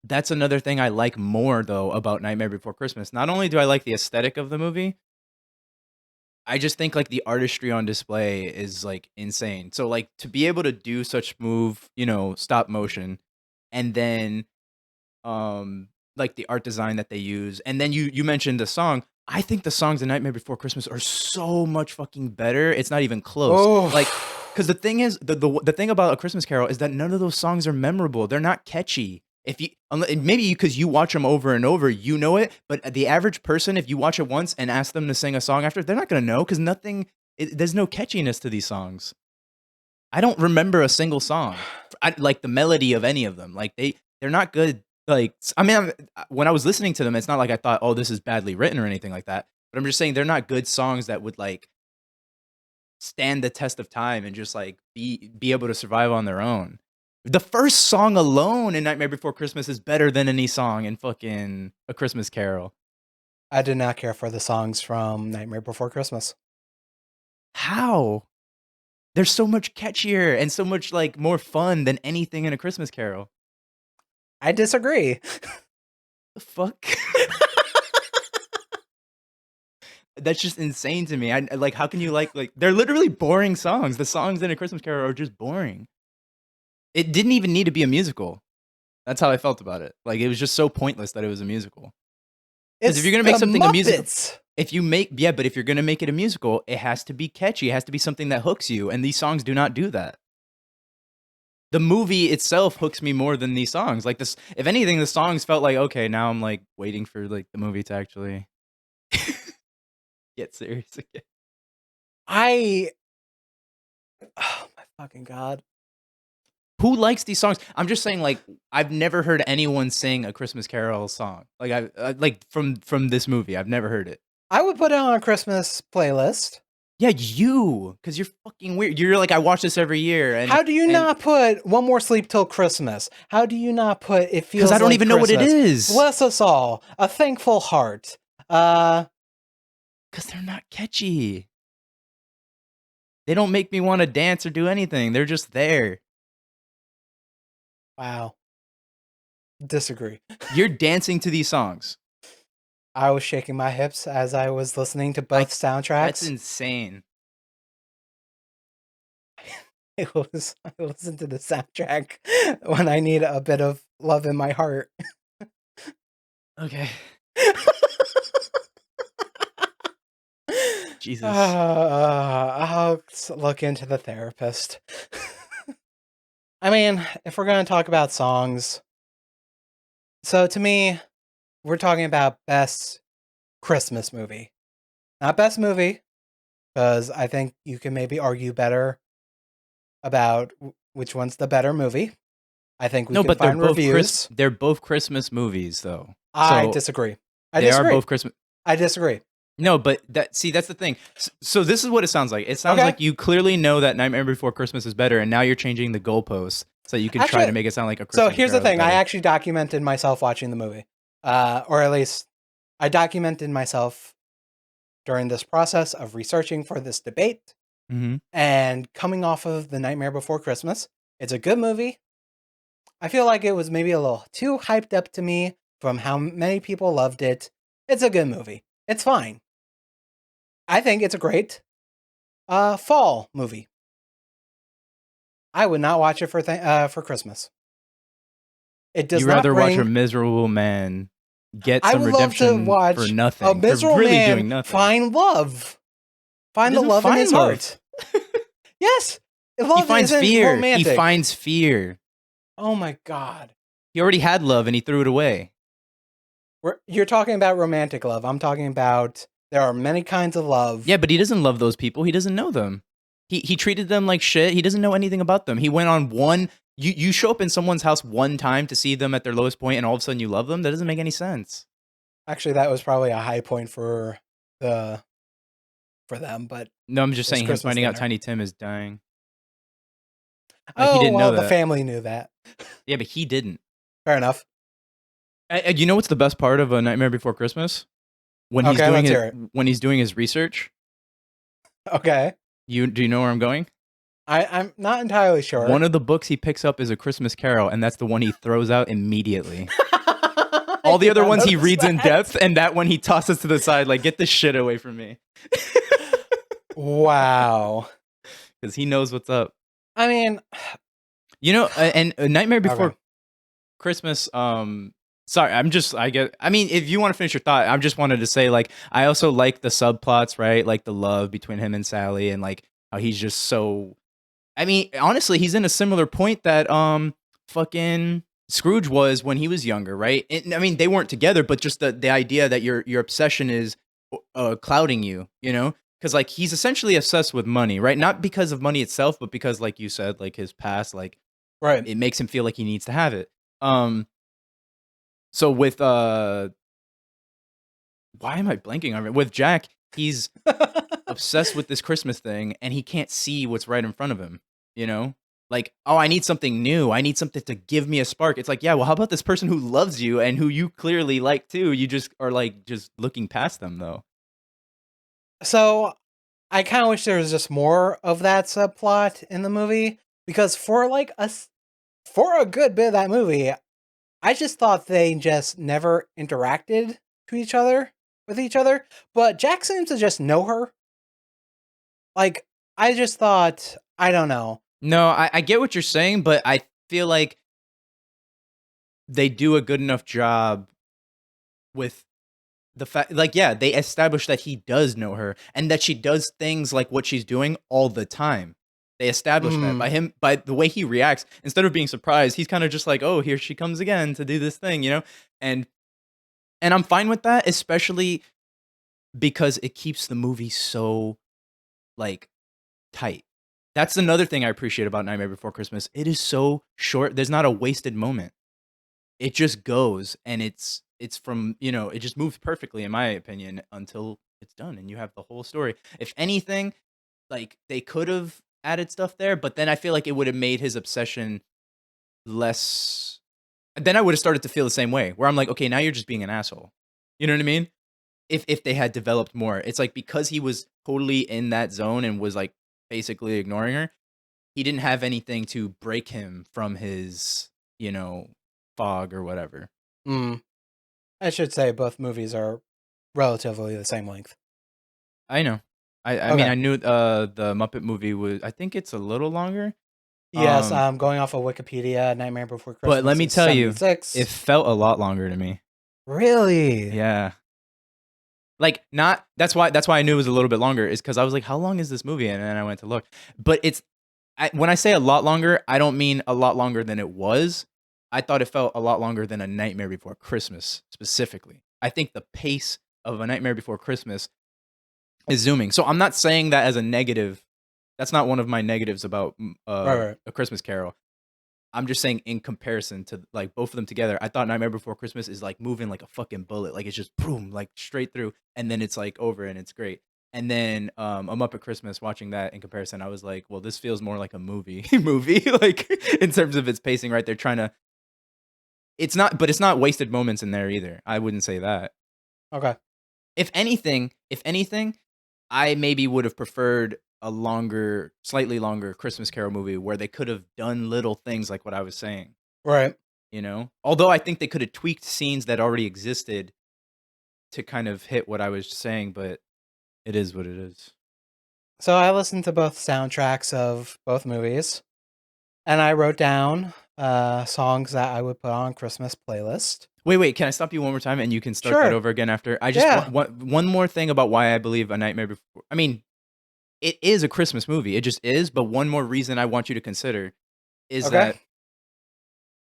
that's another thing I like more though about Nightmare Before Christmas. Not only do I like the aesthetic of the movie, I just think like the artistry on display is like insane. So like to be able to do such move, stop motion and then like the art design that they use and then you mentioned the song. I think the songs in Nightmare Before Christmas are so much fucking better. It's not even close. Oh, Like cuz the thing is the thing about A Christmas Carol is that none of those songs are memorable. They're not catchy. If you maybe because you watch them over and over, you know it, but the average person if you watch it once and ask them to sing a song after, they're not going to know cuz there's no catchiness to these songs. I don't remember a single song. Like the melody of any of them. Like they're not good. Like I mean, when I was listening to them, it's not like I thought, "Oh, this is badly written" or anything like that. But I'm just saying they're not good songs that would like stand the test of time and just like be able to survive on their own. The first song alone in Nightmare Before Christmas is better than any song in fucking A Christmas Carol. I did not care for the songs from Nightmare Before Christmas. How? They're so much catchier and so much like more fun than anything in A Christmas Carol. I disagree. The fuck? That's just insane to me. I like, how can you like they're literally boring songs. The songs in A Christmas Carol are just boring. It didn't even need to be a musical. That's how I felt about it. Like, it was just so pointless that it was a musical. Because if It's you're gonna the make something a musical, Muppets. but if you're gonna make it a musical, it has to be catchy. It has to be something that hooks you, and these songs do not do that. The movie itself hooks me more than these songs. Like this, if anything, the songs felt like okay. Now I'm like waiting for like the movie to actually get serious again. I oh my fucking god. Who likes these songs? I'm just saying, like, I've never heard anyone sing a Christmas Carol song. Like, like from this movie, I've never heard it. I would put it on a Christmas playlist. Yeah, you, because you're fucking weird. You're like, I watch this every year, How do you and not put One More Sleep Till Christmas? How do you not put It because I Feels don't Like even know what it Christmas? is. Bless Us All, A Thankful Heart. Uh, Because they're not catchy. They don't make me want to dance or do anything. They're just there. wow. Disagree. You're dancing to these songs. I was shaking my hips as I was listening to I. both That's soundtracks. insane. I listen to the soundtrack when I need a bit of love in my heart. Okay. Jesus. I'll look into the therapist. I mean, if we're going to talk about songs, so to me, we're talking about best Christmas movie, not best movie, because I think you can maybe argue better about which one's the better movie. I think we No, can but they're find both reviews. they're both Christmas movies though. I So disagree. I they are disagree. both Christmas. I disagree. No, but that's the thing. So this is what it sounds like. It sounds Okay. like you clearly know that Nightmare Before Christmas is better, and now you're changing the goalposts so you can try Actually, to make it sound like A so Christmas here's the Carol is thing. I better. actually documented myself watching the movie. Or at least I documented myself during this process of researching for this debate Mm-hmm. and coming off of The Nightmare Before Christmas. It's a good movie. I feel like it was maybe a little too hyped up to me from how many people loved it. It's a good movie. It's fine. I think it's a great fall movie. I would not watch it for Christmas. It does You not rather watch a bring. miserable man get I some would love to redemption for watch a nothing, for miserable really man doing nothing. find love, He find the doesn't love in his find love. heart. Yes, He love finds isn't fear. He romantic. finds fear. Oh my god. He already had love and he threw it away. You're talking about romantic love. I'm talking about there are many kinds of love. Yeah, but he doesn't love those people. He doesn't know them. He treated them like shit. He doesn't know anything about them. He went on one. You show up in someone's house one time to see them at their lowest point, and all of a sudden you love them. That doesn't make any sense. Actually, that was probably a high point the for them, but No, I'm just it's saying him Christmas finding out dinner. Tiny Tim is dying. Like he Oh didn't know well, the that. family knew that. Yeah, but he didn't. Fair enough. You know what's the best part of A Nightmare Before Christmas? Okay, let's hear it. When he's doing his research. Okay, Do you know where I'm going? I'm not entirely sure. One of the books he picks up is A Christmas Carol, and that's the one he throws out immediately. I All the did other not ones he notice reads in that. depth, and that one he tosses to the side, like, get this shit away from me. Wow. Because he knows what's up. I mean, You know, and A Nightmare Before okay. Christmas, sorry, I mean, if you want to finish your thought, I just wanted to say, like, I also like the subplots, right? Like the love between him and Sally, and like how he's just so. I mean, honestly, he's in a similar point that fucking Scrooge was when he was younger, right? I mean, they weren't together, but just the idea that your obsession is clouding you, you know? Because like he's essentially obsessed with money, right? Not because of money itself, but because, like you said, like his past, like Right. it makes him feel like he needs to have it. So with why am I blanking on it? With Jack, he's obsessed with this Christmas thing and he can't see what's right in front of him, you know? Like, oh, I need something new. I need something to give me a spark. It's like, yeah, well, how about this person who loves you and who you clearly like too? You just are like just looking past them though. So I kind of wish there was just more of that subplot in the movie because for a good bit of that movie, I just thought they just never interacted to each other with each other. But Jack seems to just know her. Like I just thought, I don't know. No, I get what you're saying, but I feel like they do a good enough job with the fact, like, yeah, they establish that he does know her and that she does things like what she's doing all the time. They establish that Mm, by the way he reacts. Instead of being surprised, he's kind of just like, oh, here she comes again to do this thing, you know? And I'm fine with that, especially because it keeps the movie so like tight. That's another thing I appreciate about Nightmare Before Christmas. It is so short. There's not a wasted moment. It just goes and it's from, you know, it just moves perfectly in my opinion until it's done and you have the whole story. If anything, like they could have added stuff there, but then I feel like it would have made his obsession less. Then I would have started to feel the same way where I'm like, okay, now you're just being an asshole. You know what I mean? If they had developed more. It's like because he was totally in that zone and was like basically ignoring her, he didn't have anything to break him from his, you know, fog or whatever. mm. I should say both movies are relatively the same length. I know. I mean Okay. I knew the Muppet movie was, I think it's a little longer. Yes, Um going off of Wikipedia, Nightmare Before but let Christmas me is tell you, it 76. felt a lot longer to me. Really? Yeah. Like not that's why I knew it was a little bit longer is cuz I was like how long is this movie and then I went to look. But when I say a lot longer, I don't mean a lot longer than it was. I thought it felt a lot longer than A Nightmare Before Christmas specifically. I think the pace of A Nightmare Before Christmas is zooming. So I'm not saying that as a negative. That's not one of my negatives about Right, right. A Christmas Carol. I'm just saying in comparison to like both of them together, I thought Nightmare Before Christmas is like moving like a fucking bullet, like it's just boom, like straight through, and then it's like over and it's great. And then A Muppet Christmas, watching that in comparison, I was like, well, this feels more like a movie, movie, like in terms of its pacing, right? They're trying to. It's not, but it's not wasted moments in there either. I wouldn't say that. Okay. If anything, I maybe would have preferred a longer, slightly longer Christmas Carol movie where they could have done little things like what I was saying, Right. you know? Although I think they could have tweaked scenes that already existed to kind of hit what I was saying, but it is what it is. So I listened to both soundtracks of both movies, and I wrote down songs that I would put on Christmas playlist. Wait, can I stop you one more time and you can start that Sure. over again after? I just Yeah. want one more thing about why I believe A Nightmare Before. I mean, it is a Christmas movie. It just is, but one more reason I want you to consider is Okay. that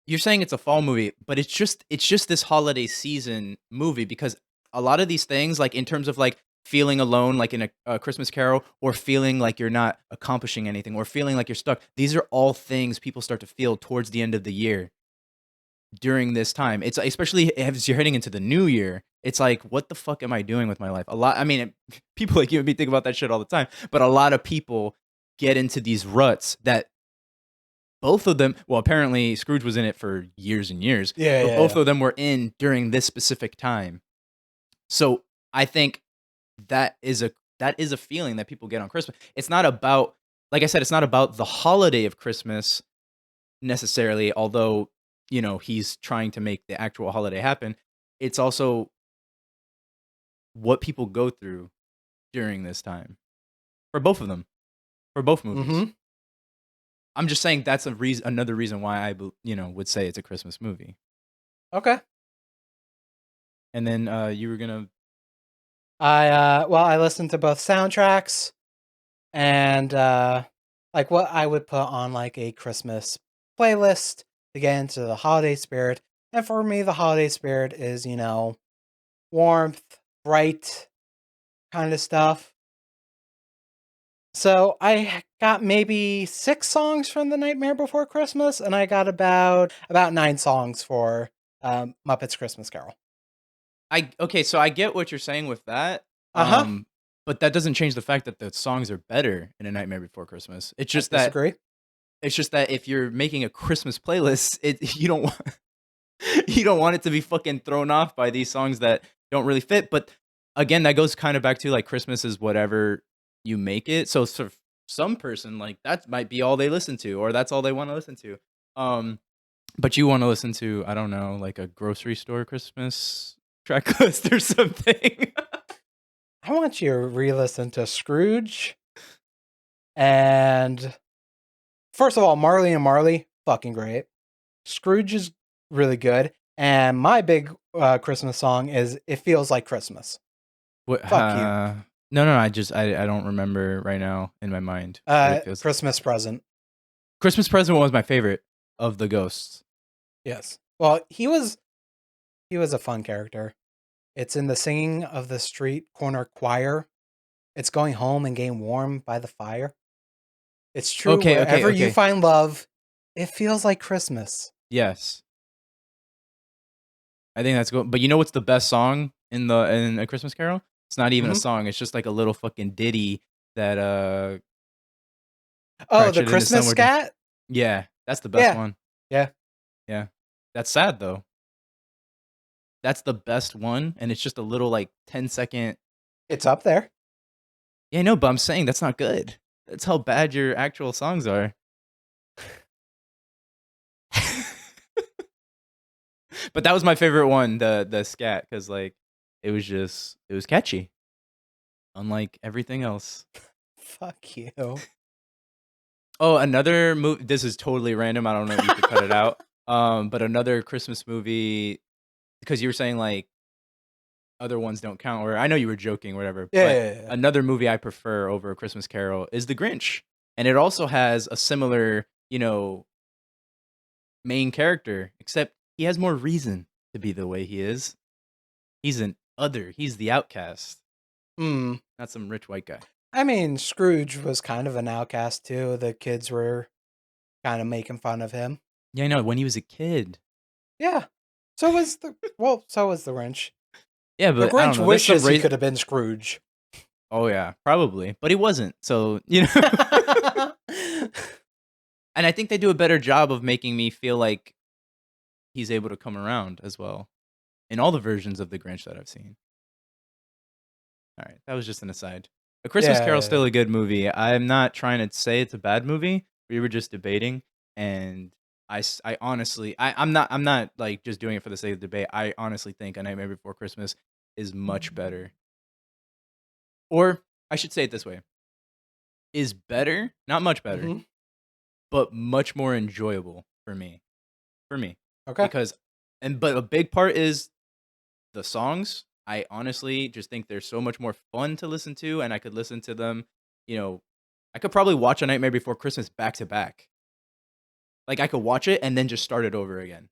you're saying it's a fall movie, but it's just this holiday season movie because a lot of these things, like in terms of like feeling alone, like in a Christmas Carol, or feeling like you're not accomplishing anything, or feeling like you're stuck. These are all things people start to feel towards the end of the year during this time. It's especially as you're heading into the new year. It's like, what the fuck am I doing with my life? A lot. I mean, people like you and me think about that shit all the time, but a lot of people get into these ruts that both of them, well, apparently Scrooge was in it for years and years, Yeah, but yeah, both yeah. of them were in during this specific time. So I think that is a that is a feeling that people get on Christmas. It's not about, like I said, it's not about the holiday of Christmas necessarily, although, he's trying to make the actual holiday happen. It's also what people go through during this time for both of them, for both movies. Mm-hmm. I'm just saying that's another reason why would say it's a Christmas movie. Okay. And then you were gonna. I listened to both soundtracks and like what I would put on like a Christmas playlist to get into the holiday spirit. And for me, the holiday spirit is, warmth, bright kind of stuff. So I got maybe 6 songs from The Nightmare Before Christmas, and I got about 9 songs for Muppets Christmas Carol. Okay, so I get what you're saying with that. Uh huh. But that doesn't change the fact that the songs are better in A Nightmare Before Christmas. It's I just that disagree. it's just that if you're making a Christmas playlist, it you don't want you don't want it to be fucking thrown off by these songs that don't really fit. But again, that goes kind of back to like Christmas is whatever you make it. So for some person, like that might be all they listen to, or that's all they want to listen to. Um, but you want to listen to, I don't know, like a grocery store Christmas track list or something. I want you to re-listen to Scrooge. And first of all, Marley and Marley, fucking great. Scrooge is really good. And my big Christmas song is "It Feels Like Christmas." What? Fuck you. No. I don't remember right now in my mind what it feels. Christmas present. Christmas Present was my favorite of the ghosts. Yes. Well, he was a fun character. It's in the singing of the street corner choir. It's going home and getting warm by the fire. It's true wherever you Okay. find love, it feels like Christmas. Yes, I think that's good. But you know what's the best song in A Christmas Carol? It's not even a Mhm. song. It's just like a little fucking ditty that Oh, the Cratchit and his son Christmas were doing. scat? Yeah, that's the best Yeah. one. Yeah. Yeah, that's sad though. That's the best one, and it's just a little like 10-second. It's up there. Yeah, no, but I'm saying that's not good. That's how bad your actual songs are. But that was my favorite one, the scat, because like it was catchy, unlike everything else. Fuck you. Oh, another movie. This is totally random. I don't know if you could cut it out. But another Christmas movie, because you were saying like other ones don't count, or I know you were joking, or whatever. Yeah, But yeah, yeah, yeah. another movie I prefer over A Christmas Carol is The Grinch, and it also has a similar, main character, except he has more reason to be the way he is. He's an other. He's the outcast, Hmm. not some rich white guy. I mean, Scrooge was kind of an outcast too. The kids were kind of making fun of him. Yeah, I know, when he was a kid. Yeah. So was the Grinch. Yeah, The but I don't Grinch know, there's some wishes he rais could have been Scrooge. Oh, yeah, probably, but he wasn't, so, and I think they do a better job of making me feel like he's able to come around as well, in all the versions of the Grinch that I've seen. Alright, that was just an aside. A Christmas Carol's Yeah. still a good movie. I'm not trying to say it's a bad movie. We were just debating, and I honestly I'm not, like, just doing it for the sake of debate. I honestly think A Nightmare Before Christmas is much better. Or, I should say it this way, is better, not much better, Hmm. but much more enjoyable for me, Okay. because but a big part is the songs. I honestly just think they're so much more fun to listen to, and I could listen to them, you know, I could probably watch A Nightmare Before Christmas back to back. Like, I could watch it and then just start it over again,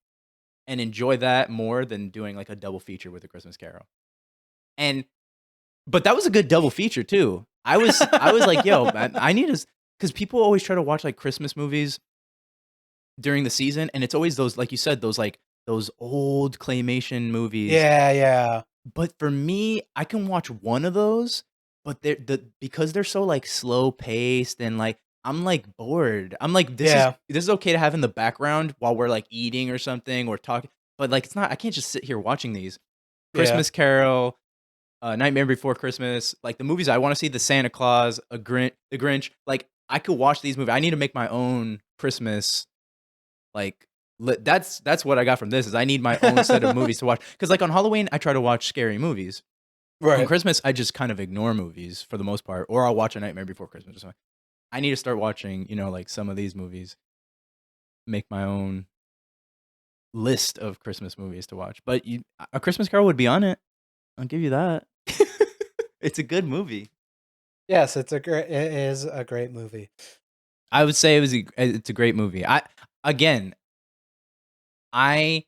and enjoy that more than doing, like, a double feature with A Christmas Carol. And but that was a good double feature too. I was like, "Yo, man, I need to," because people always try to watch, like, Christmas movies during the season, and it's always those, like you said, those old claymation movies. Yeah, yeah, But for me, I can watch one of those, but because they're so, like, slow paced and, like, I'm, like, bored. I'm like, yeah, this is okay to have in the background while we're, like, eating or something or talking, but, like, it's not, I can't just sit here watching these. yeah. Christmas Carol, Nightmare Before Christmas, like, the movies I wanna see, The Santa Claus, The Grinch, like, I could watch these movies. I need to make my own Christmas, like, that's what I got from this, is I need my own set of movies to watch. Because like, on Halloween, I try to watch scary movies. On Right. Christmas, I just kind of ignore movies for the most part, or I'll watch A Nightmare Before Christmas or something. I need to start watching, like, some of these movies, make my own list of Christmas movies to watch, but A Christmas Carol would be on it. I'll give you that. It's a good movie. Yes, it is a great movie. I would say it's a great movie. Again, I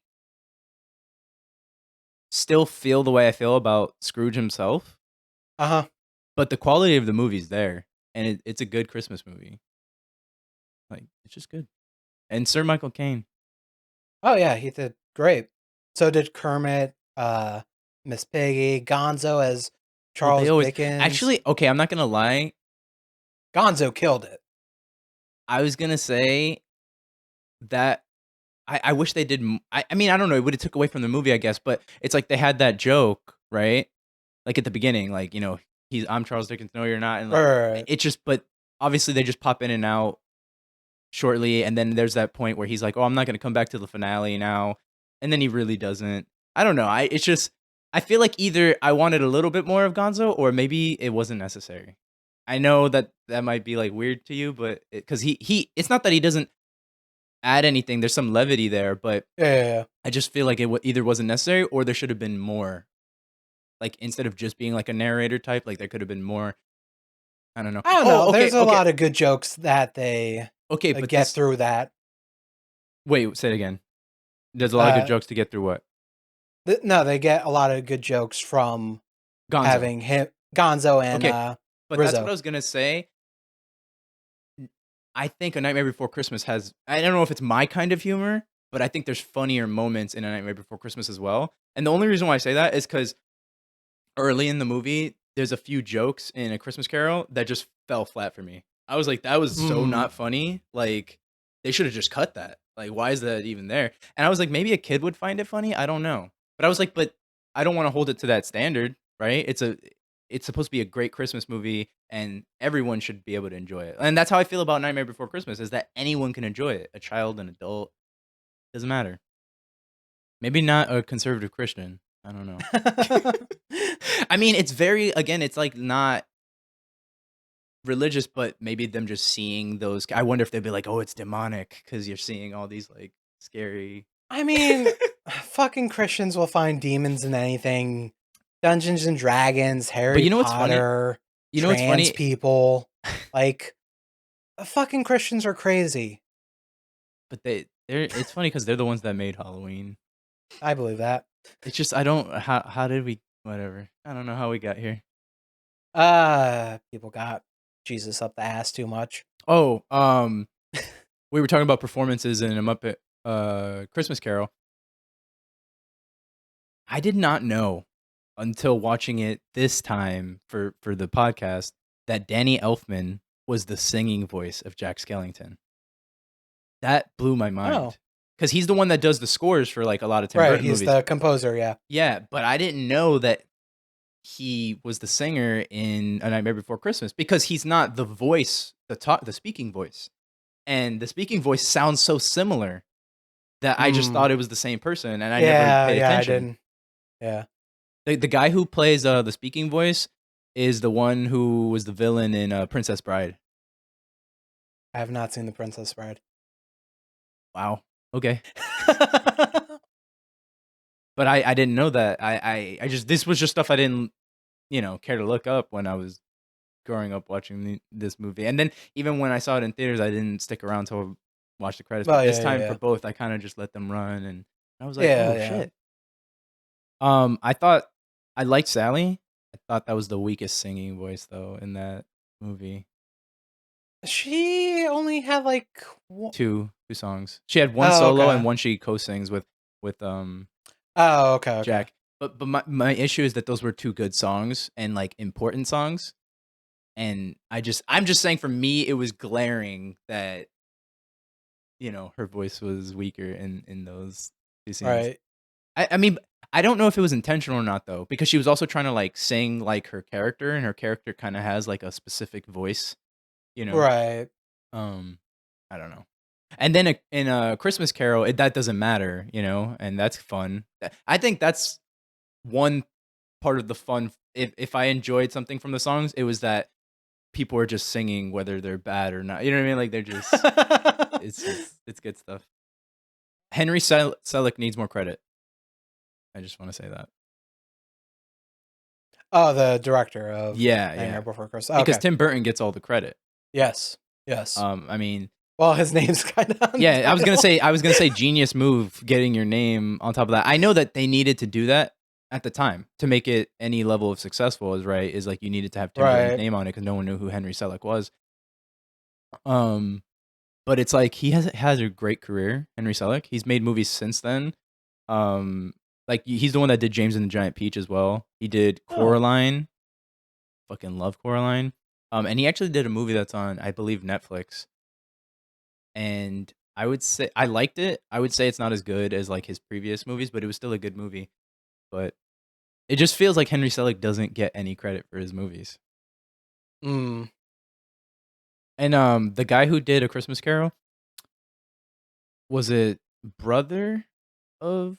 still feel the way I feel about Scrooge himself, Uh-huh. but the quality of the movie's there, and it's a good Christmas movie. Like, it's just good. And Sir Michael Caine. Oh yeah, he did great. So did Kermit, Miss Piggy, Gonzo as Oh, they Charles always Dickens. actually, okay, I'm not gonna lie, Gonzo killed it. I was gonna say that I wish they did I mean, I don't know, it would've took away from the movie, I guess, but it's like they had that joke, right? Like, at the beginning, like, "I'm Charles Dickens, no, you're not," and, like, Right. it just but obviously, they just pop in and out shortly, and then there's that point where he's like, "Oh, I'm not gonna come back to the finale now," and then he really doesn't. I don't know, it's just I feel like either I wanted a little bit more of Gonzo, or maybe it wasn't necessary. I know that that might be, like, weird to you, but because he it's not that he doesn't add anything, there's some levity there, but Yeah, yeah, yeah. I just feel like it either wasn't necessary or there should have been more. Like, instead of just being, like, a narrator type, like, there could have been more. I don't know. I don't Oh, know. okay, There's a okay, lot of good jokes that they okay, but get this through that. wait, say it again. There's a lot of good Uh, jokes to get through what? no, they get a lot of good jokes from Gonzo. having him, Gonzo, and Okay, but that's what I Rizzo. was gonna say. I think A Nightmare Before Christmas has, I don't know if it's my kind of humor, but I think there's funnier moments in A Nightmare Before Christmas as well, and the only reason why I say that is because early in the movie, there's a few jokes in A Christmas Carol that just fell flat for me. I was like, "That was so Mm. not funny." Like, they should have just cut that. Like, why is that even there? And I was like, maybe a kid would find it funny. I don't know. But I was like, but I don't want to hold it to that standard, right? It's supposed to be a great Christmas movie, and everyone should be able to enjoy it. And that's how I feel about Nightmare Before Christmas, is that anyone can enjoy it. A child, an adult, doesn't matter. Maybe not a conservative Christian. I don't know. I mean, it's very, again, it's like not religious, but maybe them just seeing those, I wonder if they'd be like, "Oh, it's demonic because 'cause you're seeing all these, like, scary." I mean, fucking Christians will find demons in anything. Dungeons and Dragons, But Harry you know what's funny? Potter, You know what's trans funny? people. Like, fucking Christians are crazy. But they're it's funny because 'cause they're the ones that made Halloween. I believe that. It's just I don't, how did we, whatever. I don't know how we got here. People got Jesus up the ass too much. Oh, we were talking about performances in a Muppet. Christmas Carol. I did not know until watching it this time for the podcast that Danny Elfman was the singing voice of Jack Skellington. That blew my Oh, mind because he's the one that does the scores for like a lot of Tim right. Burton He's movies. the composer. Yeah. Yeah, but I didn't know that he was the singer in A Nightmare Before Christmas because he's not the voice, the speaking voice, and the speaking voice sounds so similar that I just Hmm. thought it was the same person, and I never Yeah. paid Yeah. I attention. didn't. Yeah. The guy who plays the speaking voice is the one who was the villain in Princess Bride. I have not seen The Princess Bride. Wow. Okay. But I didn't know that. I just this was just stuff I didn't care to look up when I was growing up watching this movie. And then even when I saw it in theaters, I didn't stick around to watch the credits. Well, But this yeah. Yeah. time for Yeah. both, I kind of just let them run, and I was like, Yeah. oh Yeah. shit. I thought I liked Sally. I thought that was the weakest singing voice though in that movie. She only had like. Two songs. She had one Oh, solo and okay. one she co-sings with Oh, okay. Okay. Jack. But my issue is that those were two good songs and like important songs. And I'm just saying for me it was glaring that her voice was weaker in those two scenes. Right. I mean I don't know if it was intentional or not though, because she was also trying to like sing like her character, and her character kind of has like a specific voice, you know. Right. Um, I don't know. And then in a Christmas Carol, that doesn't matter, and that's fun. I think that's one part of the fun. If I enjoyed something from the songs, it was that people are just singing whether they're bad or not. You know what I mean? Like they're just it's good stuff. Henry Selick needs more credit. I just want to say that. Oh, the director of Yeah, Nightmare yeah. Before Christmas. Because Okay. Tim Burton gets all the credit. Yes. Yes. I mean, Well, his name's kind of on the yeah, title. I was gonna say genius move getting your name on top of that. I know that they needed to do that at the time to make it any level of successful is like you needed to have Tim Burton's Right. name on it because no one knew who Henry Selick was. Um, but it's like he has a great career, Henry Selick. He's made movies since then. Like he's the one that did James and the Giant Peach as well. He did Oh. Coraline. Fucking love Coraline. And he actually did a movie that's on, I believe, Netflix. And I would say I liked it. I would say it's not as good as like his previous movies, but it was still a good movie. But it just feels like Henry Selick doesn't get any credit for his movies. Mm. And the guy who did A Christmas Carol, was it brother of,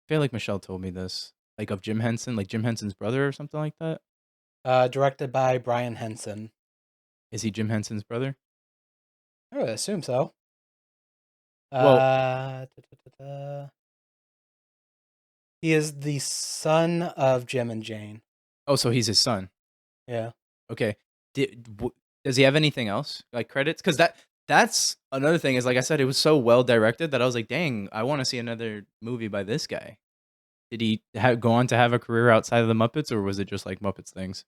I feel like Michelle told me this, like of Jim Henson, like Jim Henson's brother or something like that. Directed by Brian Henson. Is he Jim Henson's brother? I would assume so. Well, Da, da, da, da. He is the son of Jim and Jane. oh, so he's his son. Yeah. Okay. Does he have anything else like credits? Because that's another thing. Is like I said, it was so well directed that I was like, dang, I want to see another movie by this guy. Did he go on to have a career outside of the Muppets, or was it just like Muppets things?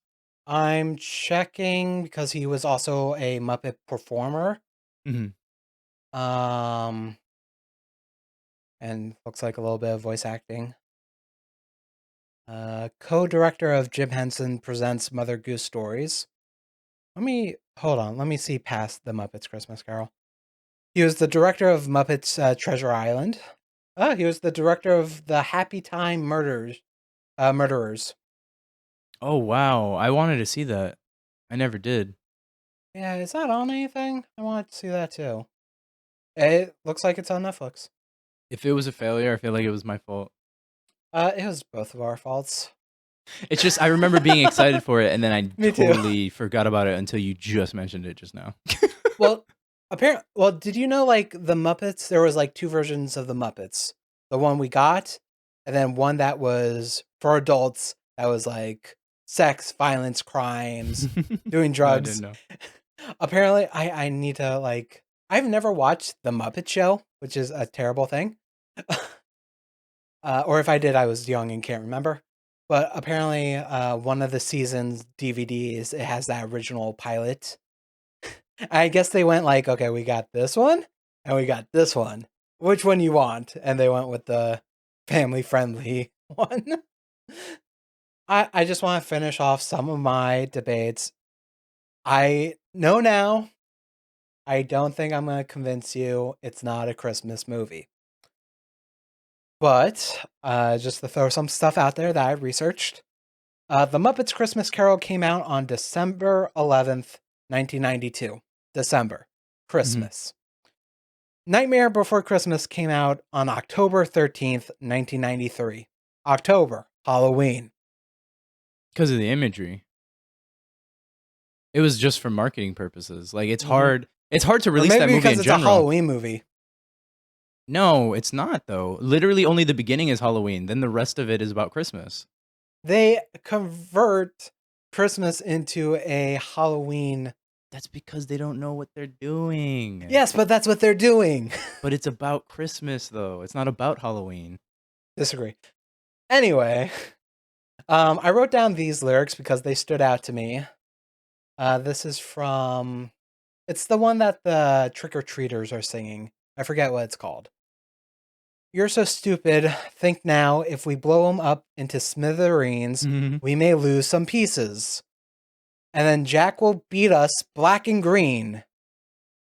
I'm checking because he was also a Muppet performer. Hmm. Um, and looks like a little bit of voice acting. Co-director of Jim Henson Presents Mother Goose Stories. Hold on. Let me see past the Muppets Christmas Carol. He was the director of Muppets Treasure Island. Oh, he was the director of the Happy Time Murderers. Oh wow, I wanted to see that. I never did. Yeah, is that on anything? I want to see that too. It looks like it's on Netflix. If it was a failure, I feel like it was my fault. It was both of our faults. It's just I remember being excited for it, and then I Me too. totally forgot about it until you just mentioned it just now. Well, well, did you know like the Muppets? There was like two versions of the Muppets. The one we got, and then one that was for adults. That was like sex, violence, crimes, doing No, I didn't drugs. know. Apparently, I need to like. I've never watched the Muppet Show, which is a terrible thing. Or if I did, I was young and can't remember. But apparently, one of the season's DVDs it has that original pilot. I guess they went like, okay, we got this one, and we got this one. Which one you want? And they went with the family friendly one. I just want to finish off some of my debates. I know now, I don't think I'm going to convince you it's not a Christmas movie. But just to throw some stuff out there that I researched, The Muppets Christmas Carol came out on December 11th, 1992. December. Mhm. Christmas. Nightmare Before Christmas came out on October 13th, 1993. October. Halloween. 'Cause of the imagery. It was just for marketing purposes. Like, Mm-hmm. it's hard to Or release that maybe movie because in it's a general. Halloween movie. No, it's not, though. Literally, only the beginning is Halloween, then the rest of it is about Christmas. They convert Christmas into a Halloween. That's because they don't know what they're doing. Yes, but that's what they're doing. But it's about Christmas, though. It's not about Halloween. Disagree. Anyway, I wrote down these lyrics because they stood out to me. This is from. It's the one that the trick or treaters are singing. I forget what it's called. You're so stupid. Think now, if we blow them up into smithereens, Mhm. we may lose some pieces. And then Jack will beat us black and green.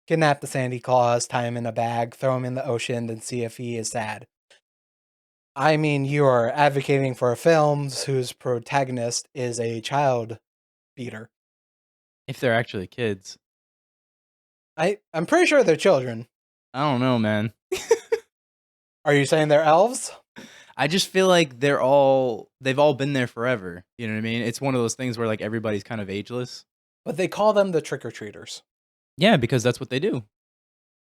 Kidnap the Sandy Claus, tie him in a bag, throw him in the ocean, and see if he is sad. I mean, you are advocating for a film whose protagonist is a child beater. If they're actually kids. I'm pretty sure they're children. I don't know, man. Are you saying they're elves? I just feel like they've all been there forever. You know what I mean? It's one of those things where like everybody's kind of ageless. But they call them the trick or treaters. Yeah, because that's what they do.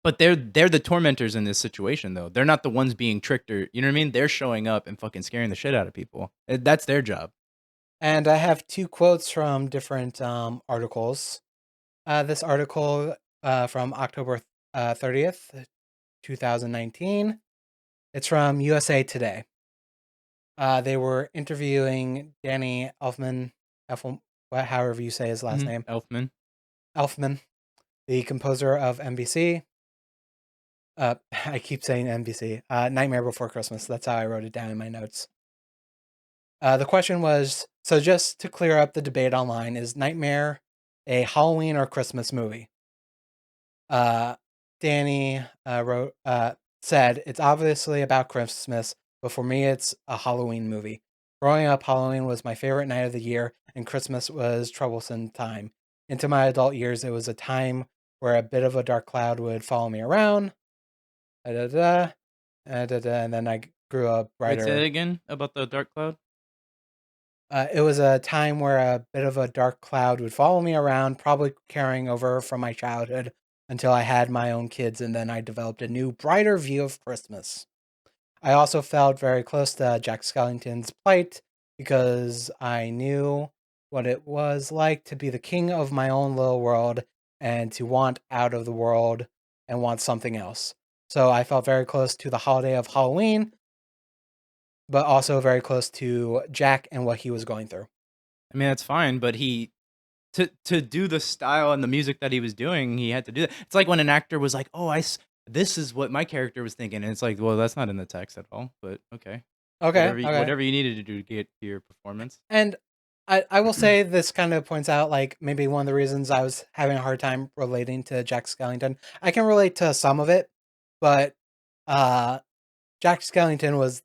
But they're the tormentors in this situation though. They're not the ones being tricked or you know what I mean? They're showing up and fucking scaring the shit out of people. That's their job. And I have two quotes from different articles. This article from October 30th, 2019. It's from USA Today. They were interviewing Danny however you say his last name, Elfman. Elfman, the composer of NBC. I keep saying NBC. Nightmare Before Christmas. That's how I wrote it down in my notes. The question was, so just to clear up the debate online, is Nightmare a Halloween or Christmas movie? Uh, Danny said, it's obviously about Christmas, but for me, it's a Halloween movie. Growing up, Halloween was my favorite night of the year, and Christmas was troublesome time. Into my adult years, it was a time where a bit of a dark cloud would follow me around, and then I grew up Wait, say that brighter. again about the dark cloud? It was a time where a bit of a dark cloud would follow me around, probably carrying over from my childhood until I had my own kids, and then I developed a new, brighter view of Christmas. I also felt very close to Jack Skellington's plight because I knew what it was like to be the king of my own little world and to want out of the world and want something else. So I felt very close to the holiday of Halloween, but also very close to Jack and what he was going through. I mean, that's fine, but he to do the style and the music that he was doing, he had to do that. It's like when an actor was like, "Oh, this is what my character was thinking," and it's like, well, that's not in the text at all. But okay, Okay, okay. whatever you needed to do to get to your performance. And I will say this kind of points out like maybe one of the reasons I was having a hard time relating to Jack Skellington. I can relate to some of it, but uh Jack Skellington was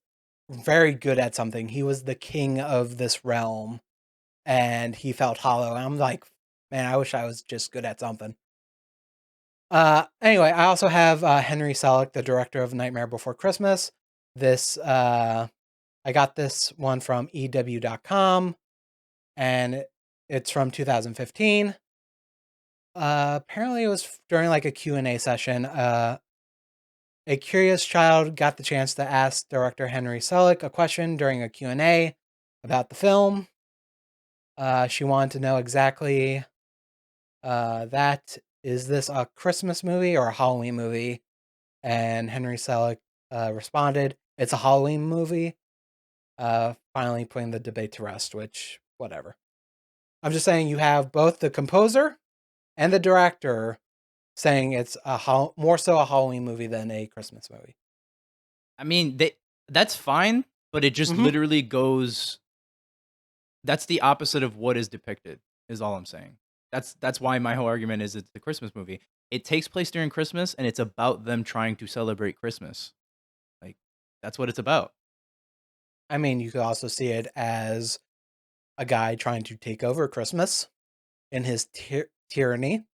very good at something. He was the king of this realm and he felt hollow. And I'm like, man, I wish I was just good at something. Anyway, I also have Henry Selick, the director of Nightmare Before Christmas. This I got this one from EW.com and it's from 2015. Apparently it was during like a Q&A session. A curious child got the chance to ask director Henry Selick a question during a Q&A about the film. She wanted to know exactly that is this a Christmas movie or a Halloween movie? And Henry Selick responded, it's a Halloween movie. Finally putting the debate to rest, which, whatever. I'm just saying you have both the composer and the director saying it's more so a Halloween movie than a Christmas movie. I mean, that's fine, but it just Hmm. literally goes. That's the opposite of what is depicted. Is all I'm saying. That's why my whole argument is it's a Christmas movie. It takes place during Christmas, and it's about them trying to celebrate Christmas. Like that's what it's about. I mean, you could also see it as a guy trying to take over Christmas in his tyranny.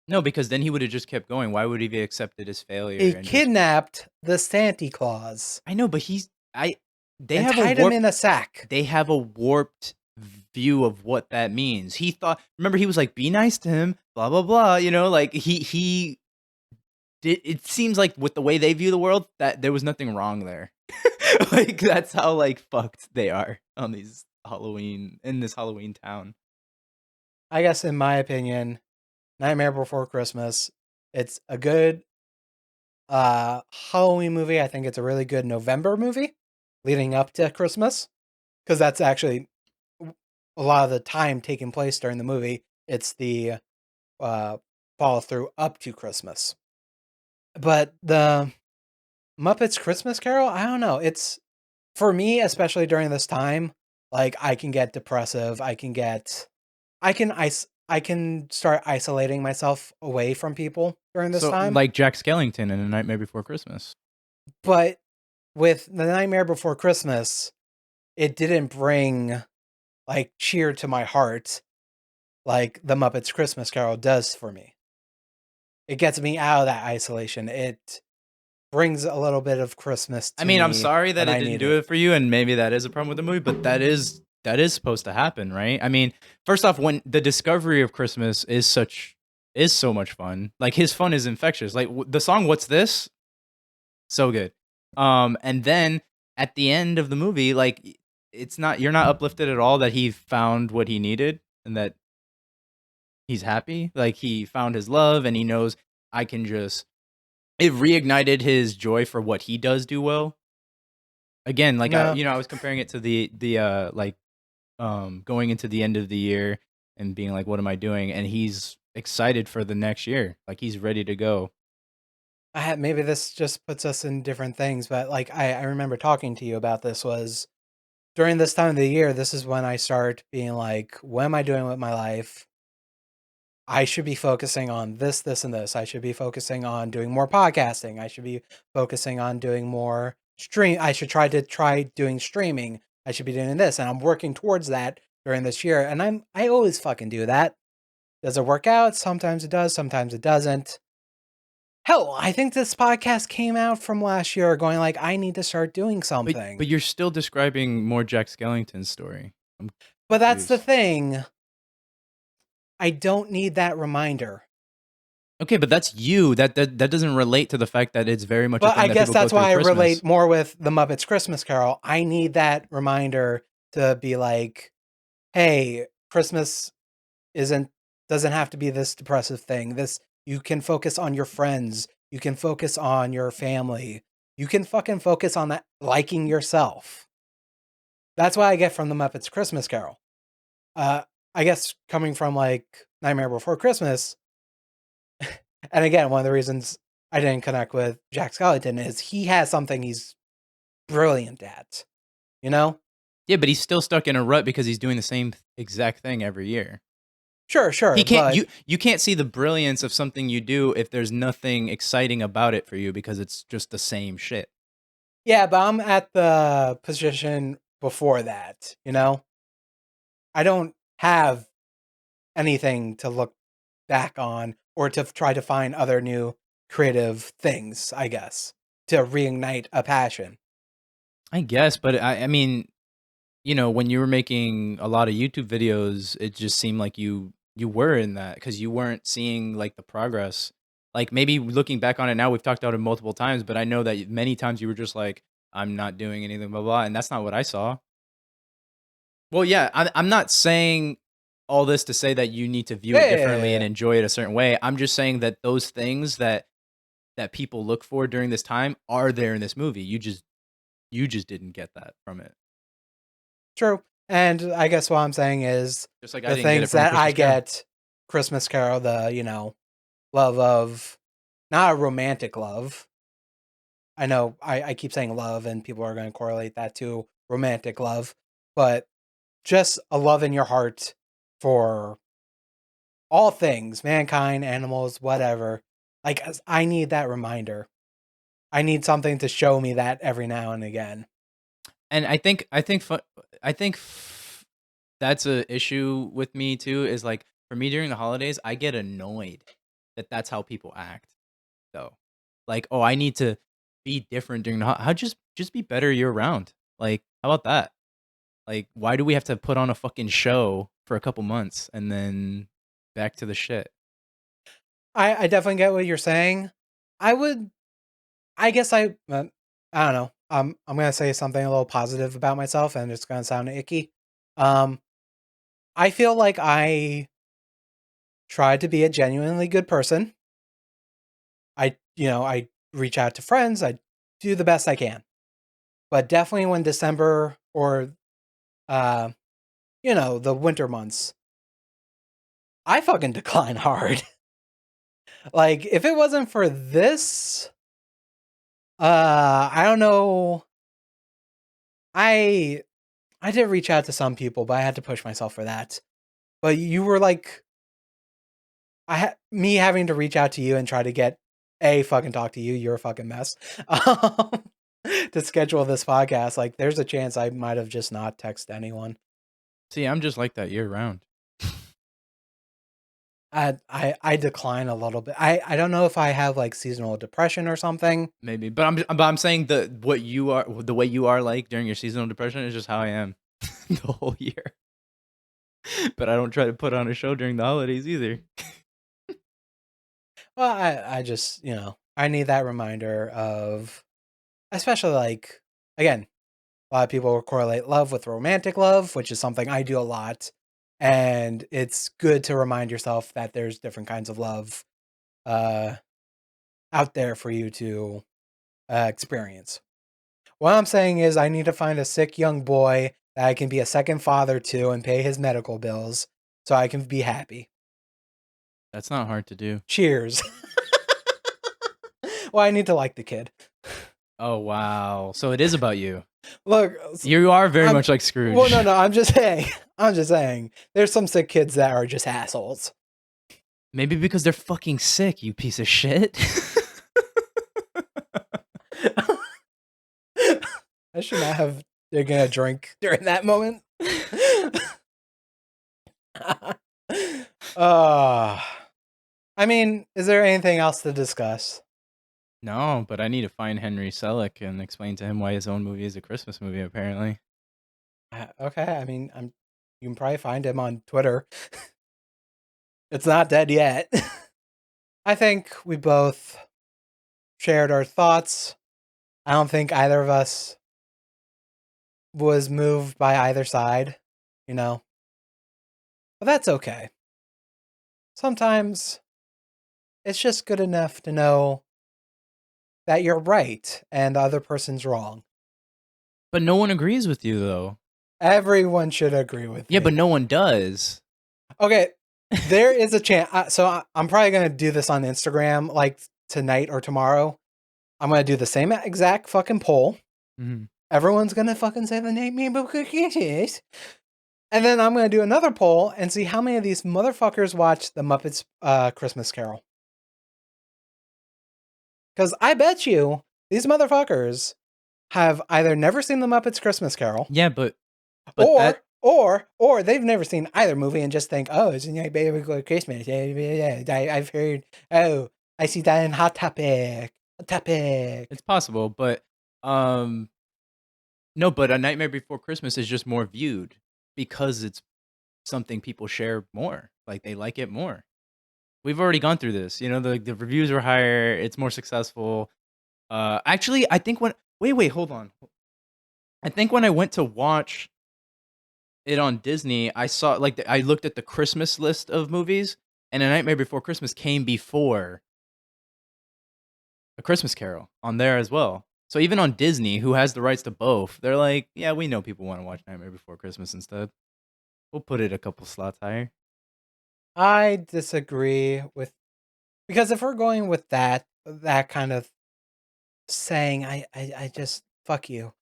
No, because then he would have just kept going. Why would he be accepted his failure He and just kidnapped the Santa Claus I know, but he's I they and have a tied him warped in a sack. they have a warped view of what that means. He thought remember he was like be nice to him, blah blah blah, like he did it seems like with the way they view the world that there was nothing wrong there. Like that's how like fucked they are on these Halloween in this Halloween town. I guess, in my opinion, Nightmare Before Christmas, it's a good Halloween movie. I think it's a really good November movie leading up to Christmas because that's actually a lot of the time taking place during the movie. It's the uh, follow through up to Christmas. But the Muppets Christmas Carol, I don't know. It's for me, especially during this time, like I can get depressive. I can start isolating myself away from people during this So time. like Jack Skellington in A Nightmare Before Christmas. But with The Nightmare Before Christmas, it didn't bring like cheer to my heart like the Muppets Christmas Carol does for me. It gets me out of that isolation. It brings a little bit of Christmas I to mean, I'm me sorry that when it I didn't need do it. it for you, and maybe that is a problem with the movie, but that is supposed to happen, right? I mean, first off, when the discovery of Christmas is so much fun. Like his fun is infectious. Like the song "What's This" so good. And then at the end of the movie, like you're not uplifted at all that he found what he needed and that he's happy. Like he found his love and he knows I can just it reignited his joy for what he does do well. Again, like No, I was comparing it to the like going into the end of the year and being like, what am I doing? And he's excited for the next year. Like he's ready to go. maybe this just puts us in different things, but like I remember talking to you about this was during this time of the year, this is when I start being like, what am I doing with my life? I should be focusing on this, this, and this. I should be focusing on doing more podcasting. I should be focusing on doing more stream. I should try doing streaming. I should be doing this, and I'm working towards that during this year. And I always fucking do that. Does it work out? Sometimes it does. Sometimes it doesn't. Hell, I think this podcast came out from last year, going like, I need to start doing But something. you're still describing more Jack Skellington's story. I'm But that's the confused. thing. I don't need that reminder. Okay, but that's you. That doesn't relate to the fact that it's very much a But thing I that guess people go that's through why I Christmas. relate more with the Muppets Christmas Carol. I need that reminder to be like, "Hey, Christmas isn't doesn't have to be this depressive thing. This you can focus on your friends, you can focus on your family. You can fucking focus on that liking yourself." That's what I get from the Muppets Christmas Carol. Uh I guess coming from like Nightmare Before Christmas, and again, one of the reasons I didn't connect with Jack Skellington is he has something he's brilliant at, you know? Yeah, but he's still stuck in a rut because he's doing the same exact thing every year. Sure, He sure, can't but you can't see the brilliance of something you do if there's nothing exciting about it for you because it's just the same shit. yeah, but I'm at the position before that, you know? I don't have anything to look back on or to try to find other new creative things, I guess, to reignite a passion. I guess, but I mean, when you were making a lot of YouTube videos, it just seemed like you were in that because you weren't seeing like the progress. Like maybe looking back on it now, we've talked about it multiple times, but I know that many times you were just like, I'm not doing anything, blah blah, and that's not what I saw. Well, yeah, I'm not saying all this to say that you need to view Yeah, it yeah, yeah, differently and yeah. enjoy it a certain way. I'm just saying that those things that people look for during this time are there in this movie. You just didn't get that from it. True. And I guess what I'm saying is Just like I the didn't get it things from A that I Christmas Carol. get Christmas Carol, the, love of not a romantic love. I know I keep saying love, and people are going to correlate that to romantic love, but just a love in your heart for all things, mankind, animals, whatever. Like, I need that reminder. I need something to show me that every now and again. And I think that's a issue with me too. Is like for me during the holidays, I get annoyed that that's how people act. Though, like, oh, I need to be different during the how just be better year round. Like, how about that? Like, why do we have to put on a fucking show for a couple months and then back to the shit? I definitely get what you're saying. I would, I guess I don't know. I'm gonna say something a little positive about myself, and it's gonna sound icky. Um, I feel like I tried to be a genuinely good person. I reach out to friends. I do the best I can, but definitely when December or uh, the winter months, I fucking decline hard. Like, if it wasn't for this, I don't know. I I did reach out to some people, but I had to push myself for that. But you were like, me having to reach out to you and try to get a fucking talk to you. You're a fucking mess. Um, to schedule this podcast, like, there's a chance I might have just not texted anyone. See, I'm just like that year round. I decline a little bit. I don't know if I have like seasonal depression or something. Maybe, but I'm saying the way you are like during your seasonal depression is just how I am the whole year. But I don't try to put on a show during the holidays either. Well, I just I need that reminder of, especially, like, again, a lot of people will correlate love with romantic love, which is something I do a lot. And it's good to remind yourself that there's different kinds of love uh, out there for you to experience. What I'm saying is, I need to find a sick young boy that I can be a second father to and pay his medical bills so I can be happy. That's not hard to do. Cheers. Well, I need to like the kid. Oh wow! So it is about you. Look, You are very I'm much like well, Scrooge. no, I'm just saying. I'm just saying. There's some sick kids that are just assholes. Maybe because they're fucking sick, you piece of shit. I should not have taken a drink during that moment. uh, I mean, is there anything else to discuss? No, but I need to find Henry Selick and explain to him why his own movie is a Christmas movie. Apparently, Okay, I mean, you can probably find him on Twitter. It's not dead yet. I think we both shared our thoughts. I don't think either of us was moved by either side, you know? But that's okay. Sometimes it's just good enough to know that you're right and the other person's wrong. but no one agrees with you though. Everyone should agree with Yeah, me. but no one does. Okay, there is a chance. I'm probably going to do this on Instagram like tonight or tomorrow. I'm going to do the same exact fucking poll. Mhm. Everyone's going to fucking say the name Rainbow Cookies. And then I'm going to do another poll and see how many of these motherfuckers watch the Muppets Christmas Carol. Because I bet you these motherfuckers have either never seen the Muppets Christmas Carol, Yeah, but that or they've never seen either movie and just think, oh, it's a baby Christmas. Yeah, I've heard. Oh, I see that in Hot Topic. Hot Topic. it's possible. But um, no, but A Nightmare Before Christmas is just more viewed because it's something people share more. Like they like it more. We've already gone through this. You know, the reviews are higher. It's more successful. Actually, I think when wait, hold on. I think when I went to watch it on Disney, I saw like I looked at the Christmas list of movies, and A Nightmare Before Christmas came before A Christmas Carol on there as well. So even on Disney, who has the rights to both, they're like, yeah, we know people want to watch Nightmare Before Christmas instead. We'll put it a couple slots higher. I disagree with Because if we're going with that kind of saying, I just fuck you.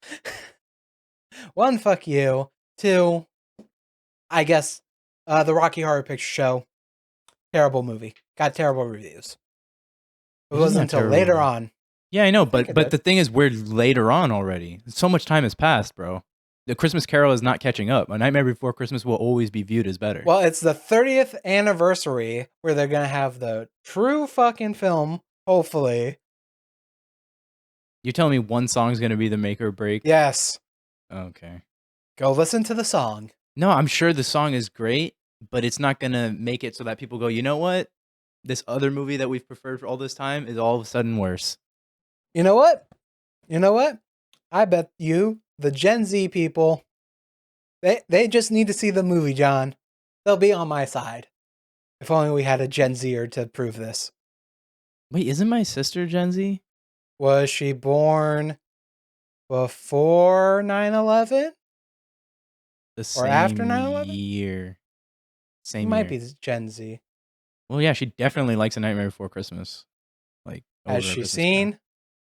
One, fuck you. Two, I guess, the Rocky Horror Picture Show, terrible movie. Got terrible reviews. It It doesn't wasn't have until terrible later reviews. on. Yeah, I know, I think but it but did. the thing is, we're later on already. So much time has passed, bro. The Christmas Carol is not catching up. A Nightmare Before Christmas will always be viewed as better. Well, it's the 30th anniversary where they're gonna have the true fucking film, hopefully. You're telling me one song's gonna be the make or break? Yes. Okay. Go listen to the song. No, I'm sure the song is great, but it's not gonna make it so that people go, you know what? This other movie that we've preferred for all this time is all of a sudden worse. You know what? You know what? I bet you, the Gen Z people, they just need to see the movie, John. They'll be on my side. If only we had a Gen Zer to prove this. Wait, isn't my sister Gen Z? Was she born before 9/11 The or after same 9/11? year. She Same might year. be Gen Z. Well, yeah, she definitely likes A Nightmare Before Christmas. Like, Has over A she Christmas Carol. seen?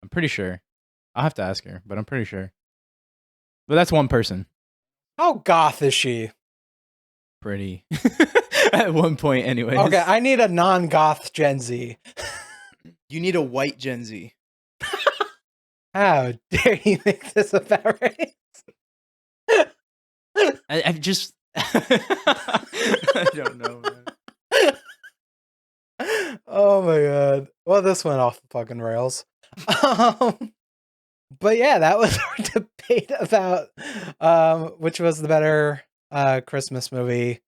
I'm pretty sure. I'll have to ask her, but I'm pretty sure. But that's one person. How goth is she? Pretty. At one point, anyways. Okay, I need a non-goth Gen Z. You need a white Gen Z. How dare you make this about race? I've just. I don't know, man. Oh my god. Well, this went off the fucking rails. But yeah, that was our debate about which was the better Christmas movie.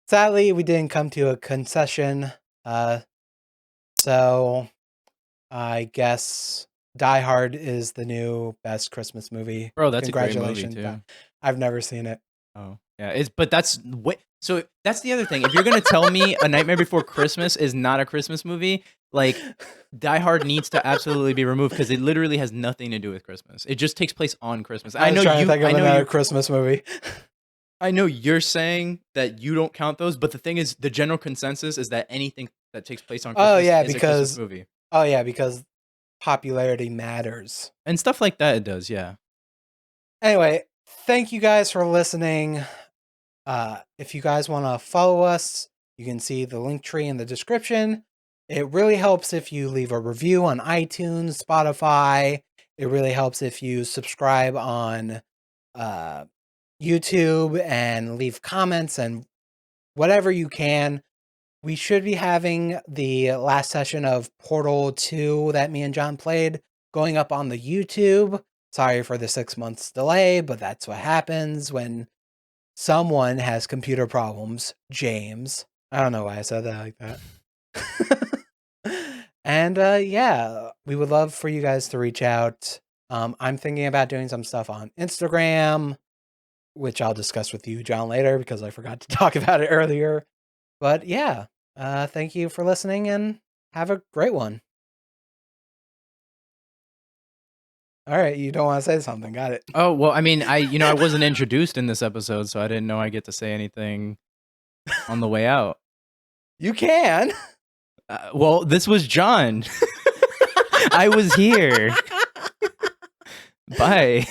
Sadly, we didn't come to a concession. So I guess Die Hard is the new best Christmas movie. Bro, that's a great movie, Congratulations. too. I've never seen it. Oh, yeah. But that's what. So that's the other thing. If you're gonna tell me A Nightmare Before Christmas is not a Christmas movie, like Die Hard needs to absolutely be removed because it literally has nothing to do with Christmas. It just takes place on Christmas. I was trying to think of another Christmas movie. I know you're saying that you don't count those, but the thing is, the general consensus is that anything that takes place on Christmas is a Christmas movie. Oh yeah, because popularity matters. And stuff like that, it does, yeah. Anyway, thank you guys for listening. If you guys want to follow us, you can see the link tree in the description. It really helps if you leave a review on iTunes, Spotify. It really helps if you subscribe on YouTube and leave comments and whatever you can. We should be having the last session of Portal 2 that me and John played going up on the YouTube. Sorry for the 6 months delay, but that's what happens when someone has computer problems. James. I don't know why I said that like that. And yeah, we would love for you guys to reach out. I'm thinking about doing some stuff on Instagram, which I'll discuss with you, John, later because I forgot to talk about it earlier. But yeah, thank you for listening and have a great one. All right, you don't want to say something. Got it. Oh, well, I mean, I wasn't introduced in this episode, so I didn't know I get to say anything on the way out. You can. Well, this was John. I was here. Bye.